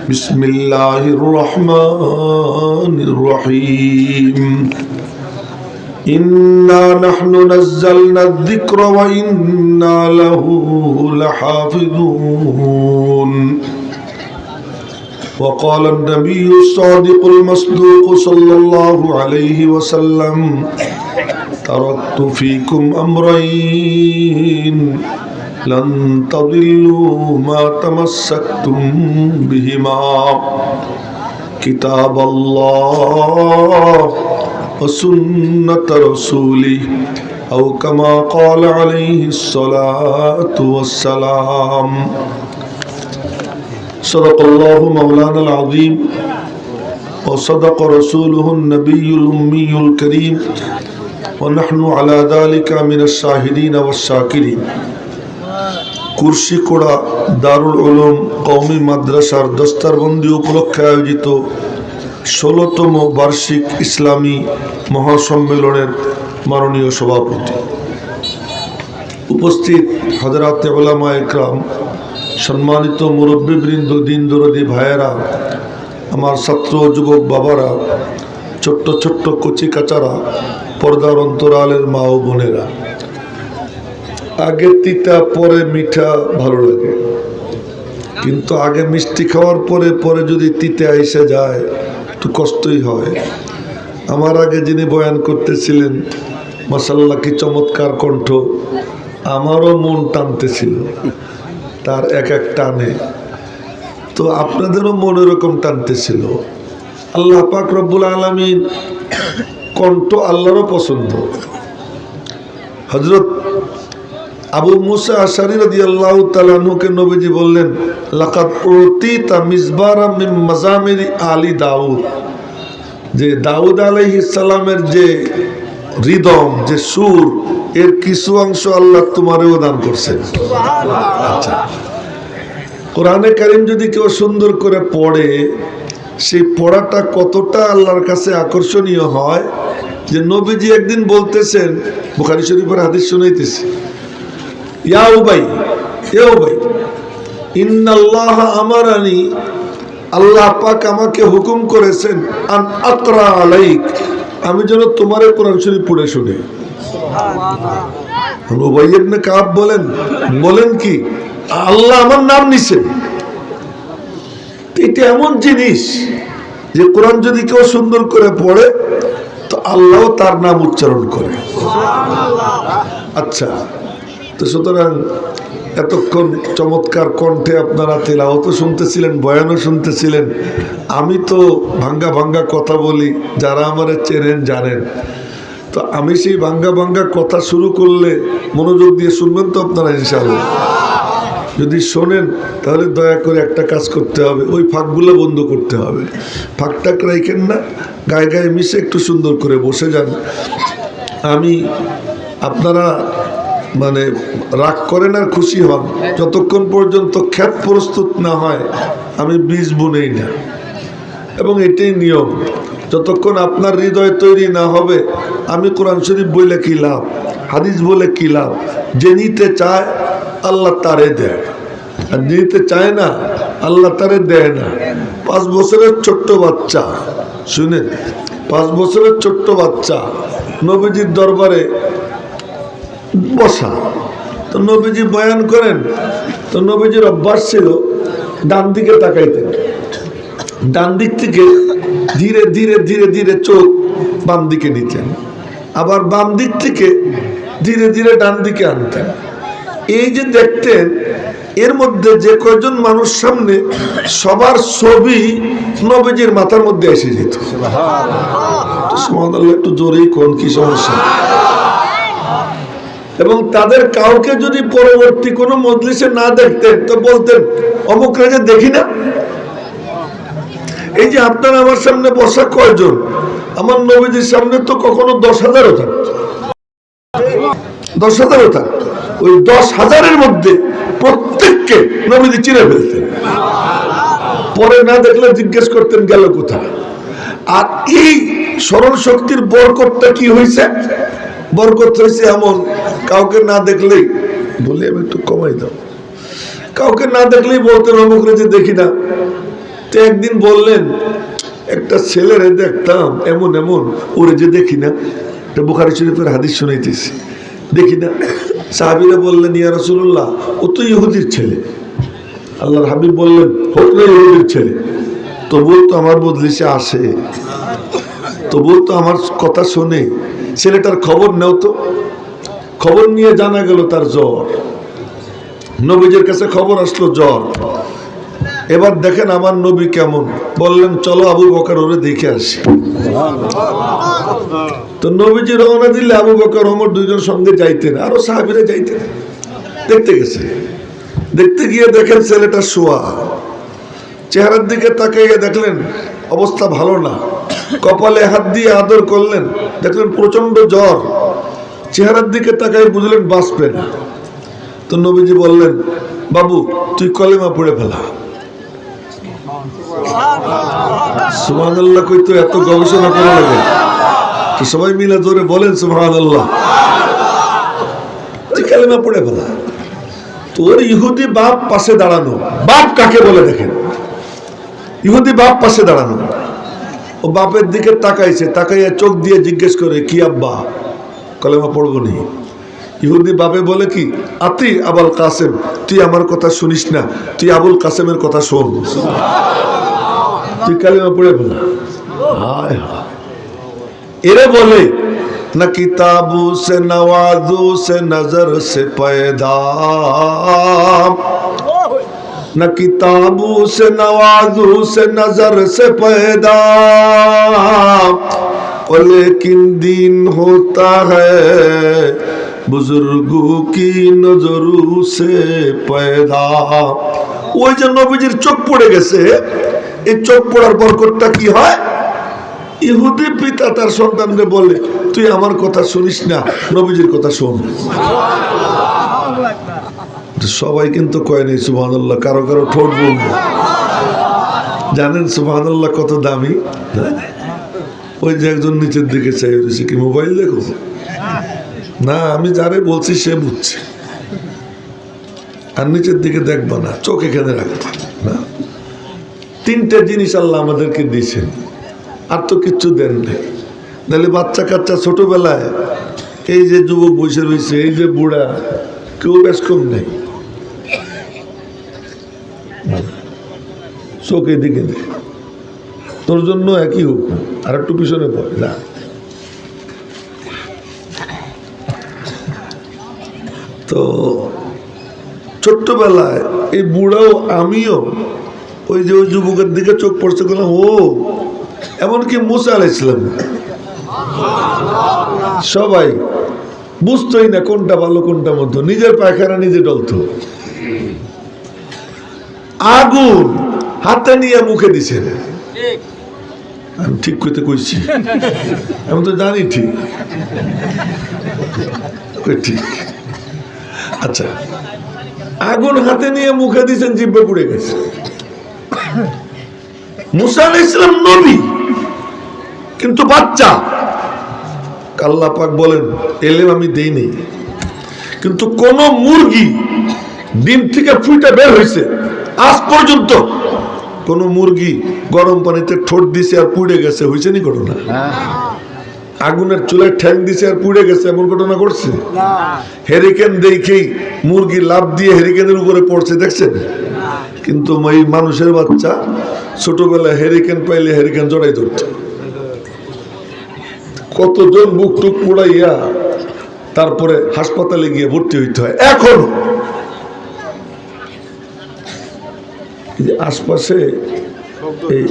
بسم الله الرحمن الرحيم إنا نحن نزلنا الذكر وإنا له لحافظون وقال النبي الصادق المصدوق صلى الله عليه وسلم تركت فيكم أمرين لن تضلوا ما تمسكتم بهما كتاب الله وسنة رسوله أو كما قال عليه الصلاة والسلام صدق الله مولانا العظيم وصدق رسوله النبي الأمي الكريم ونحن على ذلك من الشاهدين والشاكرين কুরশিকোড়া দারুল উলুম কওমি মাদ্রাসার দস্তারবন্দি উপলক্ষে আয়োজিত 16তম বার্ষিক ইসলামী মহাসম্মেলনের মাননীয় সভাপতি, উপস্থিত হযরতে উলামা ইকরাম, সম্মানিত মুরব্বিবৃন্দ, দিন দরদি ভাইয়েরা, আমার ছাত্র যুবক বাবারা, ছোট্ট ছোট্ট কচি কাচারা, পর্দার অন্তরালের মা ও বোনেরা, আগে তিতা পরে মিঠা ভালো লাগে, কিন্তু আগে মিষ্টি খাওয়ার পরে পরে যদি তিতে আইসে যায় একটু কষ্টই হয়। আমার আগে যিনি বয়ান করতেছিলেন, মাশাআল্লাহ কি চমৎকার কণ্ঠ, আমারও মন টানতেছিল তার এক এক টানে, তো আপনাদেরও মন এরকম টানতেছিল। আল্লাহ পাক রব্বুল আলামিন, কণ্ঠ আল্লাহরও পছন্দ। হযরত আবু মুসা আশআরী রাদিয়াল্লাহু তাআলা আনহুকে নবীজি বললেন, লাকাদ উতিতা মিসবারা মিন মাজামিরি আলি দাউদ, যে দাউদ আলাইহিস সালামের যে রিদম, যে সুর, এর কিছু অংশ আল্লাহ তোমারও দান করছেন। আচ্ছা, কোরআনে কারীম যদি কেউ সুন্দর করে পড়ে, সেই পড়াটা কতটা আল্লাহর কাছে আকর্ষণীয় হয় যে নবীজি একদিন বলতেছেন, বুখারী শরীফের হাদিস শুনাইতেছি, ইয়া উবাই, এ উবাই, ইন্নাল্লাহ আমারানি, আল্লাহ পাক আমাকে হুকুম করেছেন, আন আকরা আলাইক, আমি যেন তোমারে কোরআন শরীফ পড়ে শুনি। সুবহানাল্লাহ। উবাই ইবনে কাব বলেন কি, আল্লাহ আমার নাম নিছেন। এটা এমন জিনিস যে কোরআন যদি কেউ সুন্দর করে পড়ে তো আল্লাহ তার নাম উচ্চারণ করে। আচ্ছা, তো সুতরাং এতক্ষণ চমৎকার কণ্ঠে আপনারা তেলাওয়াতও শুনতেছিলেন, বয়ানও শুনতেছিলেন। আমি তো ভাঙ্গা ভাঙ্গা কথা বলি, যারা আমার চেনেন জানেন। তো আমি সেই ভাঙ্গা ভাঙ্গা কথা শুরু করলে মনোযোগ দিয়ে শুনবেন তো আপনারা ইনশাআল্লাহ। যদি শোনেন তাহলে দয়া করে একটা কাজ করতে হবে, ওই ফাঁকগুলো বন্ধ করতে হবে। ফাঁকটাক রাখেন না, গায়ে গায়ে মিশে একটু সুন্দর করে বসে যান। আমি, আপনারা মানে রাগ করেন আর খুশি হন, যতক্ষণ পর্যন্ত ক্ষেত প্রস্তুত না হয় আমি বীজ বুনেই না, এবং এটাই নিয়ম। যতক্ষণ আপনার হৃদয় তৈরি না হবে, আমি কোরআন শরীফ বলে কি লাভ, হাদিস বলে কি লাভ। যে নিতে চায় আল্লাহ তারে দেয়, আর নিতে চায় না আল্লাহ তারে দেয় না। 5 বছরের ছোট্ট বাচ্চা, শুনেন, 5 বছরের ছোট্ট বাচ্চা নবীজির দরবারে বসা, তো নবীজি বয়ান করেন, তো নবীজির অভ্যাস ছিল ডান দিকে তাকাইতেন, ডান দিক থেকে ধীরে ধীরে ধীরে ধীরে চোখ বাম দিকে নিতেন, আবার বাম দিক থেকে ধীরে ধীরে ডান দিকে আনতেন। এই যে দেখতেন, এর মধ্যে যে কয়জন মানুষ সামনে, সবার ছবি নবীজির মাথার মধ্যে এসে যেত। সুবহানাল্লাহ, একটু জোরেই কোন, কি সমস্যা? এবং তাদের কাউকে যদি পরবর্তী কোনো মজলিসে না দেখতেন তো বলতেন, অমুক রাজা দেখি না। এই যে আপনার আমার সামনে বসা কয়জন, আমার নবীজির সামনে তো কখনো 10,000ও থাকতো, 10,000ও থাকতো। ওই 10,000-এর মধ্যে প্রত্যেককে নবীজি চিনে ফেলতেন, পরে না দেখলে জিজ্ঞেস করতেন গেল কোথায়। আর এই স্মরণ শক্তির বরকতটা কি হয়েছে? বরকত হয়েছে এমন, কাউকে না দেখলেই বলি, আমি একটু কমাই দাও, কাউকে না দেখলেই বলতেন অমুক রেজে দেখি না। তো একদিন বললেন, একটা ছেলেরে দেখতাম এমন এমন, ওরে যে দেখি না, এটা বুখারী শরীফের হাদিস শুনাইতেছি, দেখি না। সাহাবীরা বললেন, ইয়া রাসূলুল্লাহ, ও তো ইহুদির ছেলে। আল্লাহর হাবিব বললেন, হোক না ইহুদির ছেলে, তবুও তো আমার মজলিসে আসে, তবুও তো আমার কথা শোনে। ছেলেটার খবর নেও তো। খবর নিয়ে জানা গেল তার জ্বর। নবীজির কাছে খবর আসলো জ্বর। এবার দেখেন আমার নবী কেমন, বললেন চলো আবু বকর ওরে দেখে আসি। তো নবীজি রওনা দিলে আবু বকর ওমর দুইজন সঙ্গে যাইতেন, আরো সাহাবীরা যাইতেন। দেখতে গেছে, দেখতে গিয়ে দেখেন ছেলেটা শোয়া। চেহারার দিকে তাকাইয়া দেখলেন অবস্থা ভালো না। কপালে হাত দিয়ে আদর করলেন, দেখলেন প্রচন্ড জ্বর। চেহারার দিকে তাকাই বুঝলেন বাঁচবে না। তো নবীজি বললেন, বাবু তুই কলেমা পড়ে ফেলা। সুবহানাল্লাহ কই তো এত গবেষণা করা লাগে, তো সবাই মিলে জোরে বলেন সুবহানাল্লাহ। তুই কলেমা পড়ে ফেলা। তোর ইহুদি বাপ পাশে দাঁড়ানো, বাপ কাকে বলে দেখেন, ইহুদি বাপ পাশে দাঁড়ানো। ও বাপের দিকে তাকাইছে, তাকাইয়া চোখ দিয়ে জিজ্ঞেস করে, কি আব্বা কলেমা পড়বো নি? ইহুদি বাপে বলে কি, আতি আবুল কাসেম, তুই আমার কথা শুনিস না, তুই আবুল কাসেমের কথা শোন, তুই কালেমা পড়ে ফেলা। হায় হায়, এরে বলে না কিতাবু সে নওয়াজু সে নজর সে পয়দা, न किताबू से नवाजू से नजर से पैदा, लेकिन दीन होता है बुजुर्गों की नजरों से पैदा। ওই যে নবীজির চোখ পড়ে গেছে, এই চোখ পড়ার বরকতটা কি হয়? ইহুদি পিতা তার সন্তানকে বলে, তুই আমার কথা শুনিস না, নবীজির কথা শোন। সবাই কিন্তু কয় নেই সুবহানাল্লাহ, কারো কারো ঠোঁট বলবো। জানেন সুবহানাল্লাহ কত দামি? ওই যে একজন নিচের দিকে চাই রয়েছে, কি মোবাইল দেখো না, আমি যারে বলছি সে বুঝছে। আর নিচের দিকে দেখবা না, চোখ এখানে রাখবা না। তিনটে জিনিস আল্লাহ আমাদেরকে দিয়েছেন, আর তো কিচ্ছু দেন নাই। নাহলে বাচ্চা কাচ্চা ছোটবেলায় এই যে যুবক বসে রয়েছে, এই যে বুড়া, কেউ বেশ কম নেই। চোখে দিকে দে, তোর জন্য একই হুকুম, আর একটু পিছনে পড়ে না। তো ছোট্টবেলায় এই বুড়াও আমিও ওই যে ওই যুবকের দিকে চোখ পড়ছে, বললাম ও, এমনকি মুসা আলাইহিস সালাম সবাই বুঝতোই না কোনটা ভালো কোনটা মন্দ, নিজের পায়খানা নিজে ডলতো। আগুন হাতে নিয়ে মুখে দিছে, আমি ঠিক করতে কইছি, আমি তো জানি ঠিক ঠিক। আচ্ছা, আগুন হাতে নিয়ে মুখে দিয়েছেন, জিব্বে পুড়ে গেছে। মুসা আলাইহিস সালাম নবী, কিন্তু বাচ্চা। আল্লাহ পাক বলেন, এলেম আমি দেই নেই, কিন্তু কোন মুরগি ডিম থেকে ফুটে বের হয়েছে আজ পর্যন্ত কোন মুরগি গরম পানিতে ঠোঁট দিছে আর পুড়ে গেছে, হয়েছে নি ঘটনা? আগুনের চুলায় ঠ্যাং দিছে আর পুড়ে গেছে, এমন ঘটনা ঘটছে? হেরিকেন দেখেই মুরগি লাফ দিয়ে হেরিকেনের উপরে পড়ছে, দেখছেন? কিন্তু এই মানুষের বাচ্চা ছোটবেলায় হেরিকেন পাইলে হেরিকেন জড়াই ধরত। কতজন বুক টুক পুড়াইয়া তারপরে হাসপাতালে গিয়ে ভর্তি হইতে হয়। এখন আশপাশে এই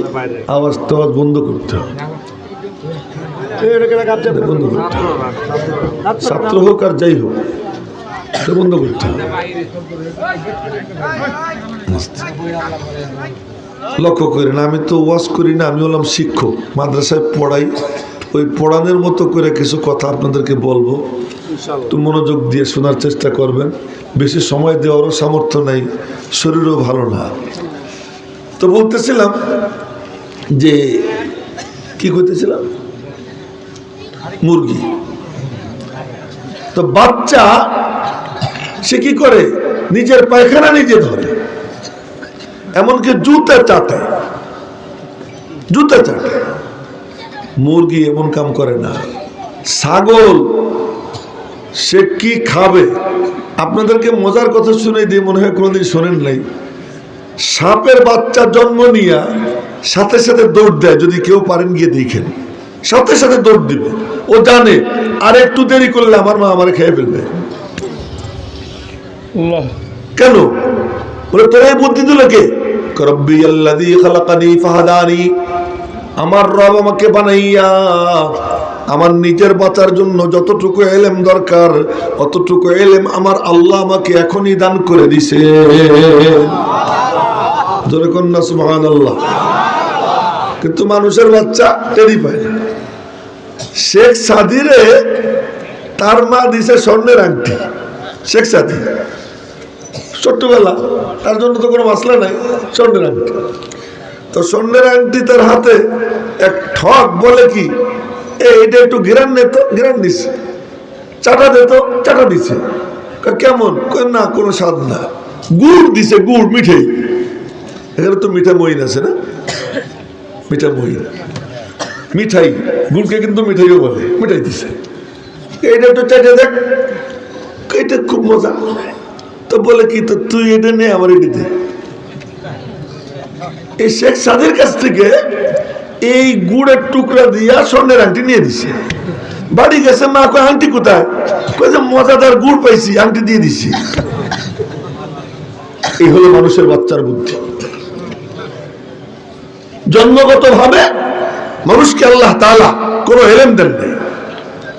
আওয়াজ টাওয়াজ বন্ধ করতে হবে, বন্ধ করতে হবে, ছাত্র হোক আর যাই হোক বন্ধ করতে হবে। লক্ষ্য করেন, আমি তো ওয়াজ করি না, আমি হলাম শিক্ষক, মাদ্রাসায় পড়াই। ওই পড়ানোর মতো করে কিছু কথা আপনাদেরকে বলবো, একটু মনোযোগ দিয়ে শোনার চেষ্টা করবেন। বেশি সময় দেওয়ারও সামর্থ্য নেই, শরীরও ভালো না। তো বলতেছিলাম যে কি করতেছিলাম, মুরগি। তো বাচ্চা সে কি করে, নিজের পায়খানা নিজে ধরে, এমনকি জুতা চাটায়। জুতা চাটে। মুরগি এমন কাম করে না। ছাগল সে কি খাবে? আপনাদেরকে মজার কথা শুনে দিয়ে মনে হয় কোনোদিন শোনেন নাই। সাপের বাচ্চা জন্ম নিয়ে সাথে সাথে দৌড় দেয়, যদি কেউ পারেন গিয়ে দেখেন, সাথে সাথে দৌড় দিবে। ও জানে আর একটু দেরি করলে আমার মা আমারে খেয়ে ফেলবে। কেন? বলে তোর এই বুদ্ধি দিল কে? রব্বি আল্লাযী খালাকানি ফাহাদানি, আমার রব আমাকে বানাইয়া আমার নিজের বাঁচার জন্য যতটুকু এলেম দরকার অতটুকু এলেম আমার আল্লাহ আমাকে এখনই দান করে দিছে। জোরে কন্যা সুবহানাল্লাহ। কিন্তু মানুষের বাচ্চা টেরি পায় না। শেখ সাদিরে তার মা দিছে স্বর্ণের আংটি। শেখ সাদি ছোট্টবেলা, তার জন্য তো কোনো মাসলা নাই, স্বর্ণের আংটি। তো স্বর্ণের আংটি তার হাতে, এক ঠক বলে কি এইটা একটু ঘিরান নিত, ঘিরান দিছে। চাটা দিত, চাটা দিছে। কেমন? না কোনো স্বাদ না। গুড় দিছে, গুড়, মিঠাই। এখানে তো মিঠা মহিন আছে না, মিঠা মহিন, মিঠাই, গুড়কে কিন্তু মিঠাইও বলে। মিঠাই দিছে, এইটা একটু চাটে দেখ, এটা খুব মজা। তো বলে কি, তো তুই এটা নে, আমার এটা দে। এই শেখ সাদির কাছ থেকে এই গুড়ের টুকরা দিয়া স্বর্ণের আংটি নিয়ে দিছে। বাড়ি গেছে, মা কয় আংটি কোথায়? কয় যে মজাদার গুড় পাইছি, আংটি দিয়ে দিছি। এই হলো মানুষের বাচ্চার বুদ্ধি। জন্মগত ভাবে মানুষকে আল্লাহ তাআলা কোনো এলেম দেন নাই,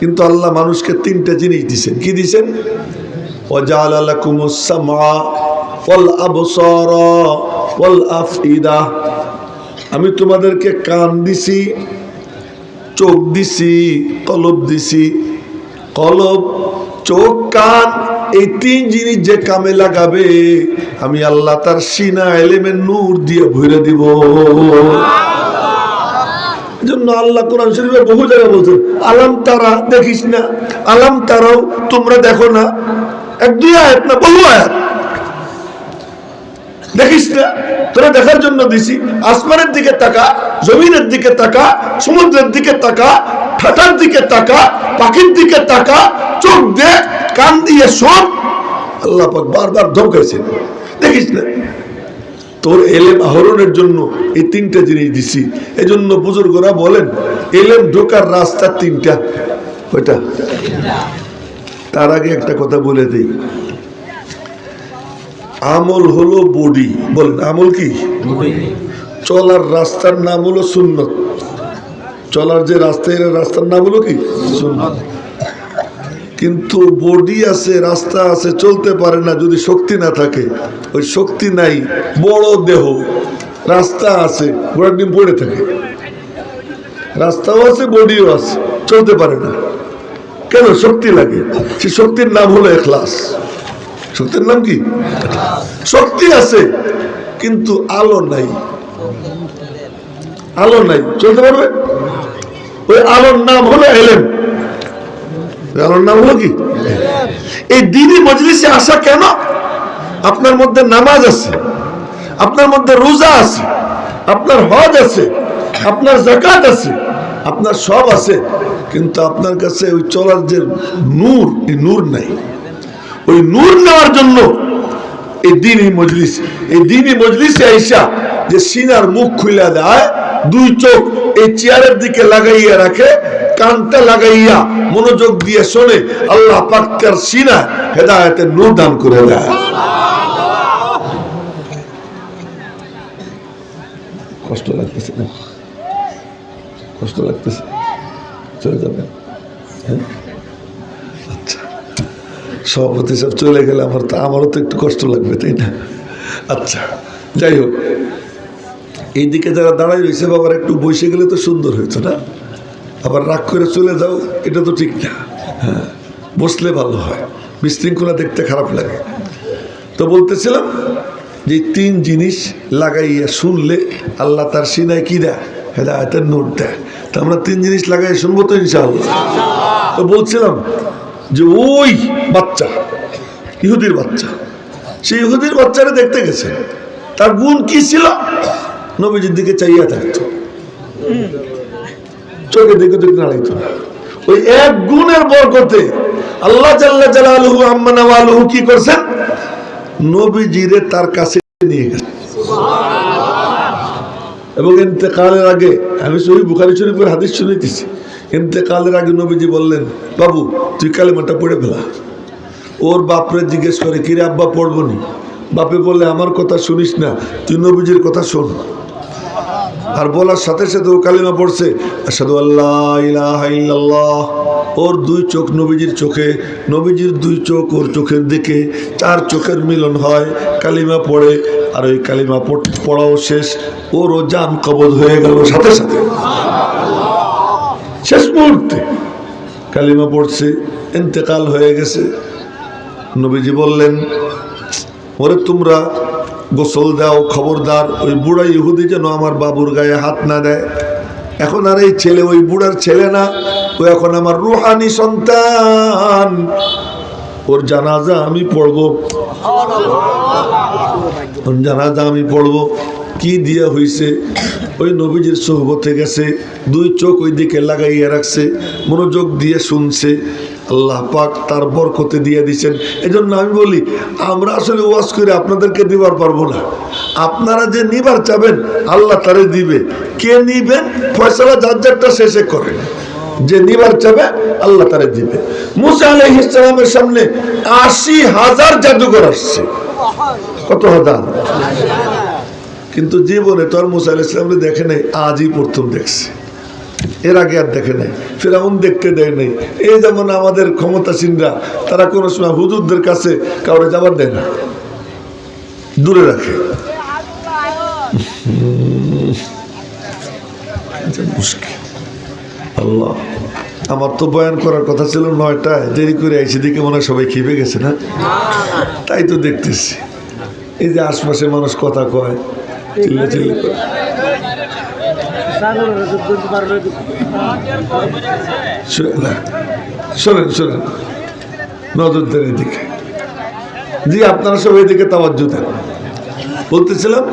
কিন্তু আল্লাহ মানুষকে তিনটা জিনিস দিছেন। কি দিছেন? ওয়াজআলা লাকুমুস সামআ ওয়াল আবসারা ওয়াল আফইদা। আমি তোমাদেরকে কান দিছি, চোখ দিছি, কলব দিছি। কলব, চোখ, কান, এই তিন জিনিস যে কামে লাগাবে আমি আল্লাহ তার সিনা এলেমের নূর দিয়ে ভরে দিব। জন্য আল্লাহ কোরআন শরীফে বহু জায়গায় বলছেন আলাম তারা, দেখিস না? আলাম তারাও, তোমরা দেখো না? এক দুই আয়াত না, বহু আয়াত। দেখিস না? তোরা দেখার জন্য দিছি। আসমানের দিকে তাকা, জমিনের দিকে তাকা, সমুদ্রের দিকে তাকা, ঠাটার দিকে তাকা, পাখির দিকে তাকা, চোখ দে, কান দিয়ে শোন। আল্লাহ পাক বারবার ধমকাইছেন, দেখিস না? তোর এলেম আহরণের জন্য এই তিনটা জিনিস দিছি। এই জন্য বুজুর্গরা বলেন এলেম ঢোকার রাস্তা তিনটা। ওইটা তার আগে একটা কথা বলে দিই, আমল হলো বডি। বলেন আমল কি? চলার রাস্তার নাম হলো সুন্নত। চলার যে রাস্তা, এর রাস্তার নাম হলো কি? সুন্নত। কিন্তু বডি আছে, রাস্তা আছে, চলতে পারে না যদি শক্তি না থাকে। ওই শক্তি নাই, বড় দেহ, রাস্তা আছে, ঘোড়ার ডিম পড়ে থাকে। রাস্তাও আছে, বডিও আছে, চলতে পারে না। কেন? শক্তি লাগে। সে শক্তির নাম হলো ইখলাস। শক্তির নাম কি? শক্তি আছে কিন্তু আলো নাই। আলো নাই, চলতে পারবে? ওই আলোর নাম হলো এলেম। আলোর নাম হলো কি? এই দ্বীনি মজলিসে আসা কেন? আপনার মধ্যে নামাজ আছে, আপনার মধ্যে রোজা আছে, আপনার হজ আছে, আপনার যাকাত আছে, আপনার সব আছে, কিন্তু আপনার কাছে ওই চলার যে নূর, এই নূর নাই। ওই নূর নেওয়ার জন্য এই দ্বীনি মজলিস, এই দ্বীনি মজলিসে আইসা যে সিনার মুখ খুলে দেয়, দুই চোখ এই চেয়ারের দিকে লাগাইয়া রাখে, কানটা লাগাইয়া মনোযোগ দিয়ে শোনে, আল্লাহ পাক তার সিনা হেদায়েতের নূর দান করে দেয়। কষ্ট লাগতেছে না? কষ্ট লাগতেছে? চলে যাবেন? হ্যাঁ, আচ্ছা। সভাপতি সব চলে গেলে আমারও তো একটু কষ্ট লাগবে, তাই না? আচ্ছা, যাই হোক, এইদিকে যারা দাঁড়াই রয়েছে বাবার একটু বসে গেলে তো সুন্দর হয়েছে না? আবার রাগ করে চলে যাও, এটা তো ঠিক না। হ্যাঁ, বসলে ভালো হয়, বিশৃঙ্খলা দেখতে খারাপ লাগে। তো বলতেছিলাম যে তিন জিনিস লাগাইয়া শুনলে আল্লাহ তার সিনায় কি দেয়? হেদায়েতের নূর দেয়। তো আমরা তিন জিনিস লাগাই শুনবো তো ইনশাআল্লাহ। তো বলছিলাম যে ওই বাচ্চা, ইহুদির বাচ্চা, সেই ইহুদির বাচ্চারা দেখতে গেছে, তার গুণ কি ছিল? নবীজির দিকে চাইয়া থাকতো, চোখে দিকে দিকে নাড়াইতো না। ওই এক গুণের বরকতে আল্লাহ জাল্লা জালালুহু আম্মা নাওয়ালুহু কি করছেন, নবীজিরে তার কাছে নিয়ে গেছেন। এবং ইন্তেকালের আগে, আমি সহিহ বুখারী শরীফের হাদিস শুনাইতেছি, ইন্তেকালের আগে নবীজি বললেন, বাবু তুই কালেমাটা পড়ে ফেলা। ওর বাপরে জিজ্ঞেস করে, কিরে আব্বা পড়বো নি? বাপে বললে, আমার কথা শুনিস না, তুই নবীজির কথা শোন। আর বলার সাথে সাথে ও কালিমা পড়ছে, আশহাদু আল্লা ইলাহা ইল্লাল্লাহ। ওর দুই চোখ নবীজির চোখে, নবীজির দুই চোখ ওর চোখের দিকে, 4 চোখের মিলন হয়, কালিমা পড়ে। আর ওই কালিমা পড়াও শেষ, ওরও জান কবজ হয়ে গেল সাথে সাথে, শেষ মুহূর্তে কালিমা পড়ছে, ইন্তেকাল হয়ে গেছে। নবীজি বললেন, ওরে তোমরা গোসল দাও, খবরদার ওই বুড়া ইহুদি যেন আমার বাবুর গায়ে হাত না দেয়। এখন আর এই ছেলে ওই বুড়ার ছেলে না, ও এখন আমার রুহানি সন্তান, ওর জানাজা আমি পড়বো, ওর জানাজা আমি পড়বো। কি দিয়া হইছে, ওই নবীজির সোহবতে গেছে, দুই চোখ ওই দিকে লাগাইয়া রাখছে, মনোযোগ দিয়ে শুনছে, আল্লাহ পাক তার বরকতে দিয়ে দিচ্ছেন। এজন্য আমি বলি, আমরা আসলে ওয়াজ করে আপনাদেরকে দিবার পারবো না। আপনারা যে নিবার চাবেন আল্লাহ তারে দিবে। কে নিবেন ফয়সালা যার যারটা শেষে করেন, যে নিবার চাবে আল্লাহ তারে দিবে। মুসা আলাইহিস সালামের সামনে ৮০,০০০ জাদুঘর আসছে। কত হাজার? কিন্তু জীবনে তো আর মুসা আলাইহিস সালামকে দেখে নাই, আজই প্রথম দেখছে, এর আগে আর দেখে নাই। ফিরআউন দেখতে দেয় নাই। এই যেমন আমাদের ক্ষমতাসীনরা, তারা কোনো সময় হুজুরদের কাছে কাউরে যাবার দেয় না, দূরে রাখে। মুশকিল। আল্লাহ, আমার তো বয়ান করার কথা ছিল ৯টায়, দেরি করে আইসি, দিকে মনে হয় সবাই খেপে গেছে না? তাই তো দেখতেছি এই যে আশপাশে মানুষ কথা কয়, চিল্লা চিল্লি করে। শোনেন শোনেন, নজর দেন এদিকে। জি, আপনারা সব এদিকে তাওয়াজ্জু দেন। বলতেছিলাম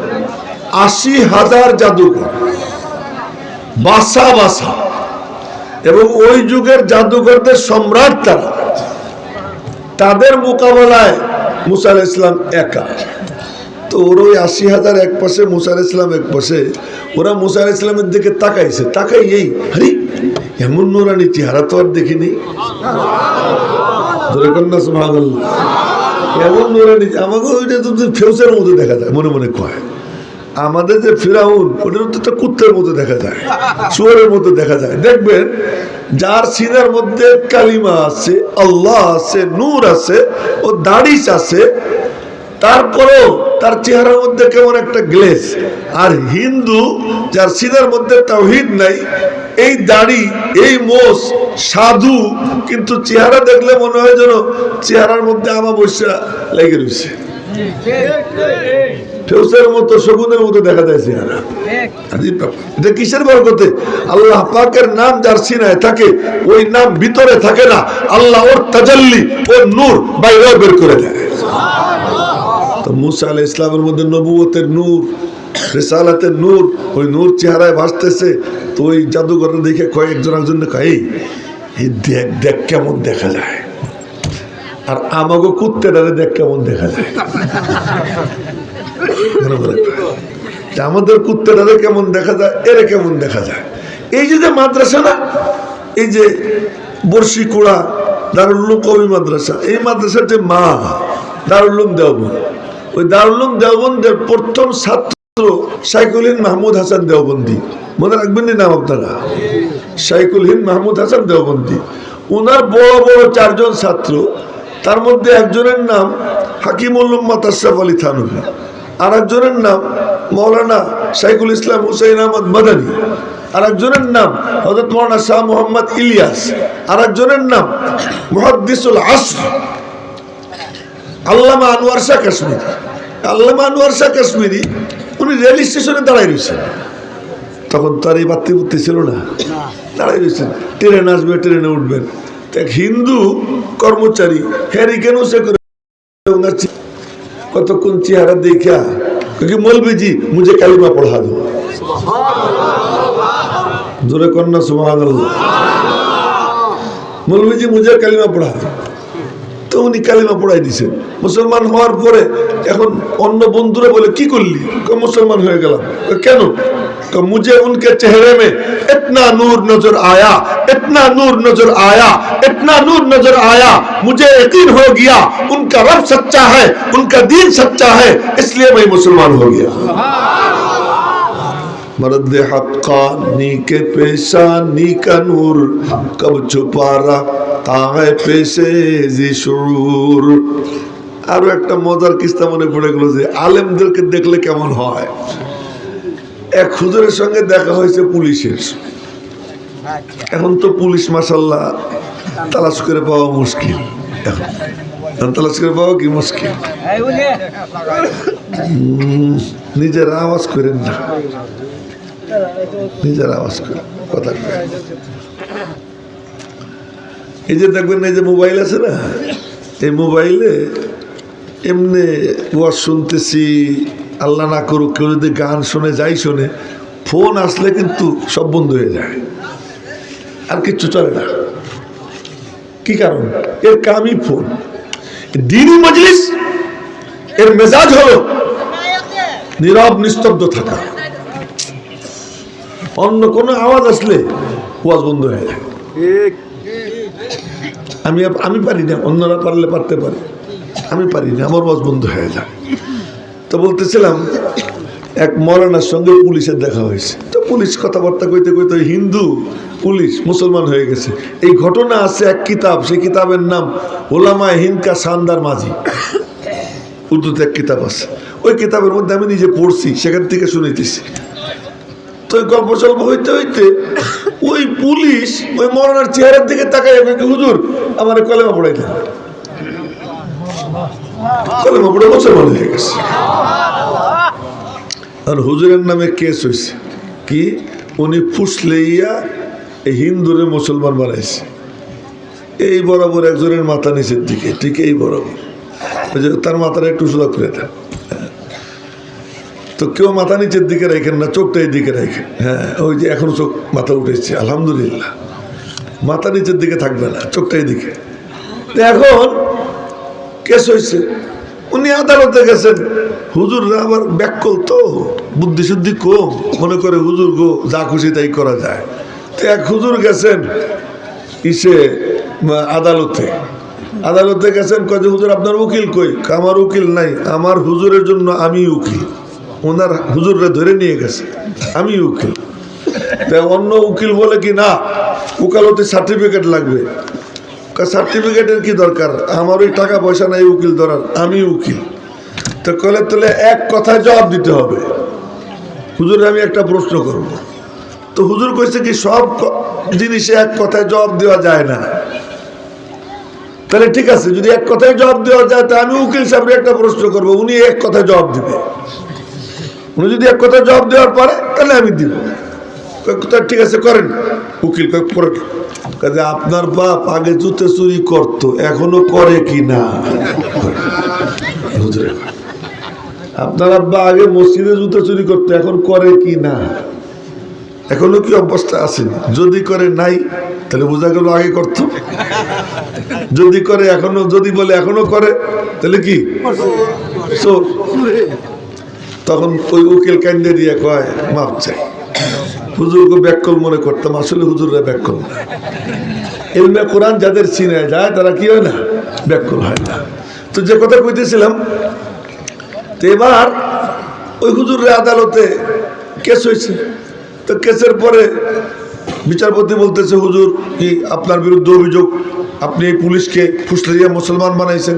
৮০,০০০ জাদুঘর, বাসা বাসা, এবং ওই যুগের জাদুঘরদের সম্রাট তারা। তাদের মোকাবেলায় মুসা আলাইহিস সালাম একা। তো ওর ওই ৮০,০০০ এক পাশে, মুসা আলাইহিস সালাম এক পাশে। ওরা মুসা আলাইহিস সালামের দিকে তাকাইছে, তাকাই এই আরে এমন নুরানি চেহারা তো আর দেখিনি। সুবহানাল্লাহ, এমন নুরানি, আমাকে ওইটা তো ফেউসের মতো দেখা যায়, মনে মনে কয়। আমাদের যে ফিরাউন, ওটার তো একটা কুত্তের মতো দেখা যায়, শুয়োরের মতো দেখা যায়। দেখবেন যার সিনার মধ্যে কালিমা আছে, আল্লাহ আছে, নূর আছে, ও দাড়ি আছে, তারপরেও তার চেহারার মধ্যে কেমন একটা গ্লেজ। আর হিন্দু যার সিনার মধ্যে তাওহীদ নাই, এই দাড়ি, এই মোষ, সাধু, কিন্তু চেহারা দেখলে মনে হয় যেন চেহারার মধ্যে আমাবস্যা লেগে রয়েছে, ফেউসের মতো, শগুনের মতো দেখা যায় চেহারা। এটা কিসের বরকতে? আল্লাহ পাকের নাম যার সিনায় থাকে, ওই নাম ভিতরে থাকে না, আল্লাহ ওর তাজাল্লি, ওর নূর বাইরে বের করে দেয়। তো মুসা আলাইহিস ইসলামের মধ্যে নবুয়তের নূর, রিসালাতের নূর, ওই নূর চেহারায় ভাসতেছে। তো ওই জাদুঘরে দেখে কয়েকজন একজনে কয়, এই দেখ দেখ কেমন দেখা যায়। আর আমাকে কুত্তেটারে দেখ কেমন দেখা যায়। আমাদের কুত্তেটারে কেমন দেখা যায়, এরা কেমন দেখা যায়। এই যে মাদ্রাসা না, এই যে বর্ষিকুড়া দারুল উলুম কওমি মাদ্রাসা, এই মাদ্রাসার যে মা দারুল উলুম দেওবন্দ, ওই দারুল উলুম দেওবন্দের প্রথম ছাত্র শাইখুল হিন্দ মাহমুদ হাসান দেওবন্দি। মনে রাখবেন নাম আপনারা, শাইখুল হিন্দ মাহমুদ হাসান দেওবন্দি। ওনার বড় বড় 4 জন ছাত্র, তার মধ্যে একজনের নাম হাকিমুল উম্মাত আশরাফ আলী থানভী, আর একজনের নাম মৌলানা শাইখুল ইসলাম হুসাইন আহমদ মাদানী, আর একজনের নাম হযরত মাওলানা শাহ মোহাম্মদ ইলিয়াস, আর একজনের নাম মুহাদ্দিসুল আসর আল্লামা আনোয়ার শাহ কাশ্মীরি। আল্লামা আনোয়ার শাহ কাশ্মীরি উনি রেল স্টেশনে দাঁড়াই রয়েছেন। তখন তার এই বাত্তি বুত্তি ছিল না, দাঁড়াই রয়েছেন, ট্রেন আসবে, ট্রেনে উঠবেন। এক হিন্দু কর্মচারী হ্যারি কেন সে করে কতক্ষণ চেহারা দেখা, क्योंकि मौलवी जी मुझे कलिमा पढ़ा दो। জোরে কন্যা সুবহানাল্লাহ। মৌলভীজি মুঝে কালিমা পড়া, তো উনি কালিমা পড়াই দিছেন। মুসলমান হওয়ার পরে এখন অন্য বন্ধুরা বলে কি করলি, মুসলমান হয়ে গেলাম। কেন? मुझे उनके चेहरे में इतना नूर नजर आया, इतना नूर नजर आया, इतना नूर नजर आया, मुझे यकीन हो गया उनका रब सच्चा है, उनका दीन सच्चा है, इसलिए मैं मुसलमान हो गया। मर्द हक्कानी के पेशानी का नूर कब छुपा रखता है पेशे जी शुरूर। আরো একটা মজার কিস্সা মনে পড়ে গেল যে আলেমদেরকে দেখলে কেমন হয়। এক হুজুরের সঙ্গে দেখা হয়েছে পুলিশের। এখন তো পুলিশ মাশাআল্লাহ তালাশ করে পাওয়া মুশকিল, এখন তালাশ করে পাওয়া কি মুশকিল। নিজের আওয়াজ করেন না, নিজের আওয়াজ করে কথা করেন। এই যে দেখবেন এই যে মোবাইল আছে না, এই মোবাইলে এমনি ওয়াজ শুনতেছি, আল্লাহ না করুক কেউ যদি গান শুনে যাই শোনে, ফোন আসলে কিন্তু সব বন্ধ হয়ে যায়, আর কিচ্ছু চলে না। কি কারণ? এর কামই ফোন। দ্বীনি মজলিস এর মেজাজ হলো নীরব নিস্তব্ধ থাকা, অন্য কোনো আওয়াজ আসলে ওয়াজ বন্ধ হয়ে যায়। আমি পারি না, অন্যরা পারলে পারতে পারে, আমি পারি না, আমার ওয়াজ বন্ধ হয়ে যায়। তো বলতেছিলাম এক মৌলানার সঙ্গে পুলিশের দেখা হয়েছে। তো পুলিশ কথাবার্তা কইতে কইতে হিন্দু পুলিশ মুসলমান হয়ে গেছে। এই ঘটনা আছে এক কিতাব, সেই কিতাবের নাম ওলামায়ে হিন্দ কা শানদার মাঝি, উর্দুতে এক কিতাব আছে। ওই কিতাবের মধ্যে আমি নিজে পড়ছি, সেখান থেকে শুনেছি। তো গল্প সল্প হইতে হইতে ওই পুলিশ ওই মৌলানার চেহারার দিকে তাকাই, হুজুর আমার কলেমা পড়াই দেন। কলেমা পড়ে মুসলমান হয়ে গেছে। আর হুজুরের নামে কেস হয়েছে কি, উনি ফুসলেইয়া এই হিন্দুরে মুসলমান বানাইছে। এই বরাবর একজনের মাথা নিচের দিকে, ঠিক এই বরাবর, তার মাথাটা একটু সোজা করে দেন। তো কেউ মাথা নিচের দিকে রাখেন না, চোখটা এই দিকে রাখেন। হ্যাঁ, ওই যে এখনো চোখ মাথা উঠেছে, আলহামদুলিল্লাহ। মাথা নিচের দিকে থাকবে না, চোখটা এই দিকে। এখন কেস হয়েছে, উনি আদালতে গেছেন। হুজুররা আবার ব্যাককল তো, বুদ্ধি শুদ্ধি কম, মনে করে হুজুর গো যা খুশি তাই করা যায়। তো এক হুজুর গেছেন আদালতে গেছেন, কয়ে হুজুর আপনার উকিল কই? আমার উকিল নাই, আমার হুজুরের জন্য আমি উকিল। ওনার হুজুররা ধরে নিয়ে গেছে, আমি উকিল। তা অন্য উকিল বলে কি না, উকালতি সার্টিফিকেট লাগবে। সার্টিফিকেটের কি দরকার, আমার ওই টাকা পয়সা নাই উকিল ধরার, আমি উকিল। তো কলে তাহলে এক কথায় জবাব দিতে হবে। হুজুরে আমি একটা প্রশ্ন করব। তো হুজুর কইছে কি সব জিনিসে এক কথায় জবাব দেওয়া যায় না। তাহলে ঠিক আছে, যদি এক কথায় জবাব দেওয়া যায় তা আমি উকিল সাহেবের একটা প্রশ্ন করব, উনি এক কথায় জবাব দিবে। উনি যদি এক কথায় জবাব দেওয়ার পরে তাহলে আমি দিব। ঠিক আছে করেন। উকিল কাজে আপনার বাপ আগে জুতে চুরি করতো, এখনো করে কি না? আপনার আব্বা আগে মসজিদে জুতো চুরি করতো, এখন করে কি না? এখনো কি অবস্থা আছে? যদি করে নাই তাহলে বোঝা গেল আগে করতো। যদি করে এখনো, যদি বলে এখনো করে, তাহলে কি তখন ওই উকিল কান্দে দিয়ে কয় মাপ চাই। হুজুরকে ব্যাককল মনে করতাম, আসলে হুজুররা ব্যাককল না। ইলমে কোরআন যাদের চিনে যায় তারা কি হয় না, ব্যাককল হয় না। তো যে কথা কইতেছিলাম, তো এবার ওই হুজুরের আদালতে কেস হয়েছে। তো কেসের পরে বিচারপতি বলতেছে, হুজুর কি আপনার বিরুদ্ধে অভিযোগ, আপনি এই পুলিশকে ফুসলিয়া মুসলমান বানাইছেন।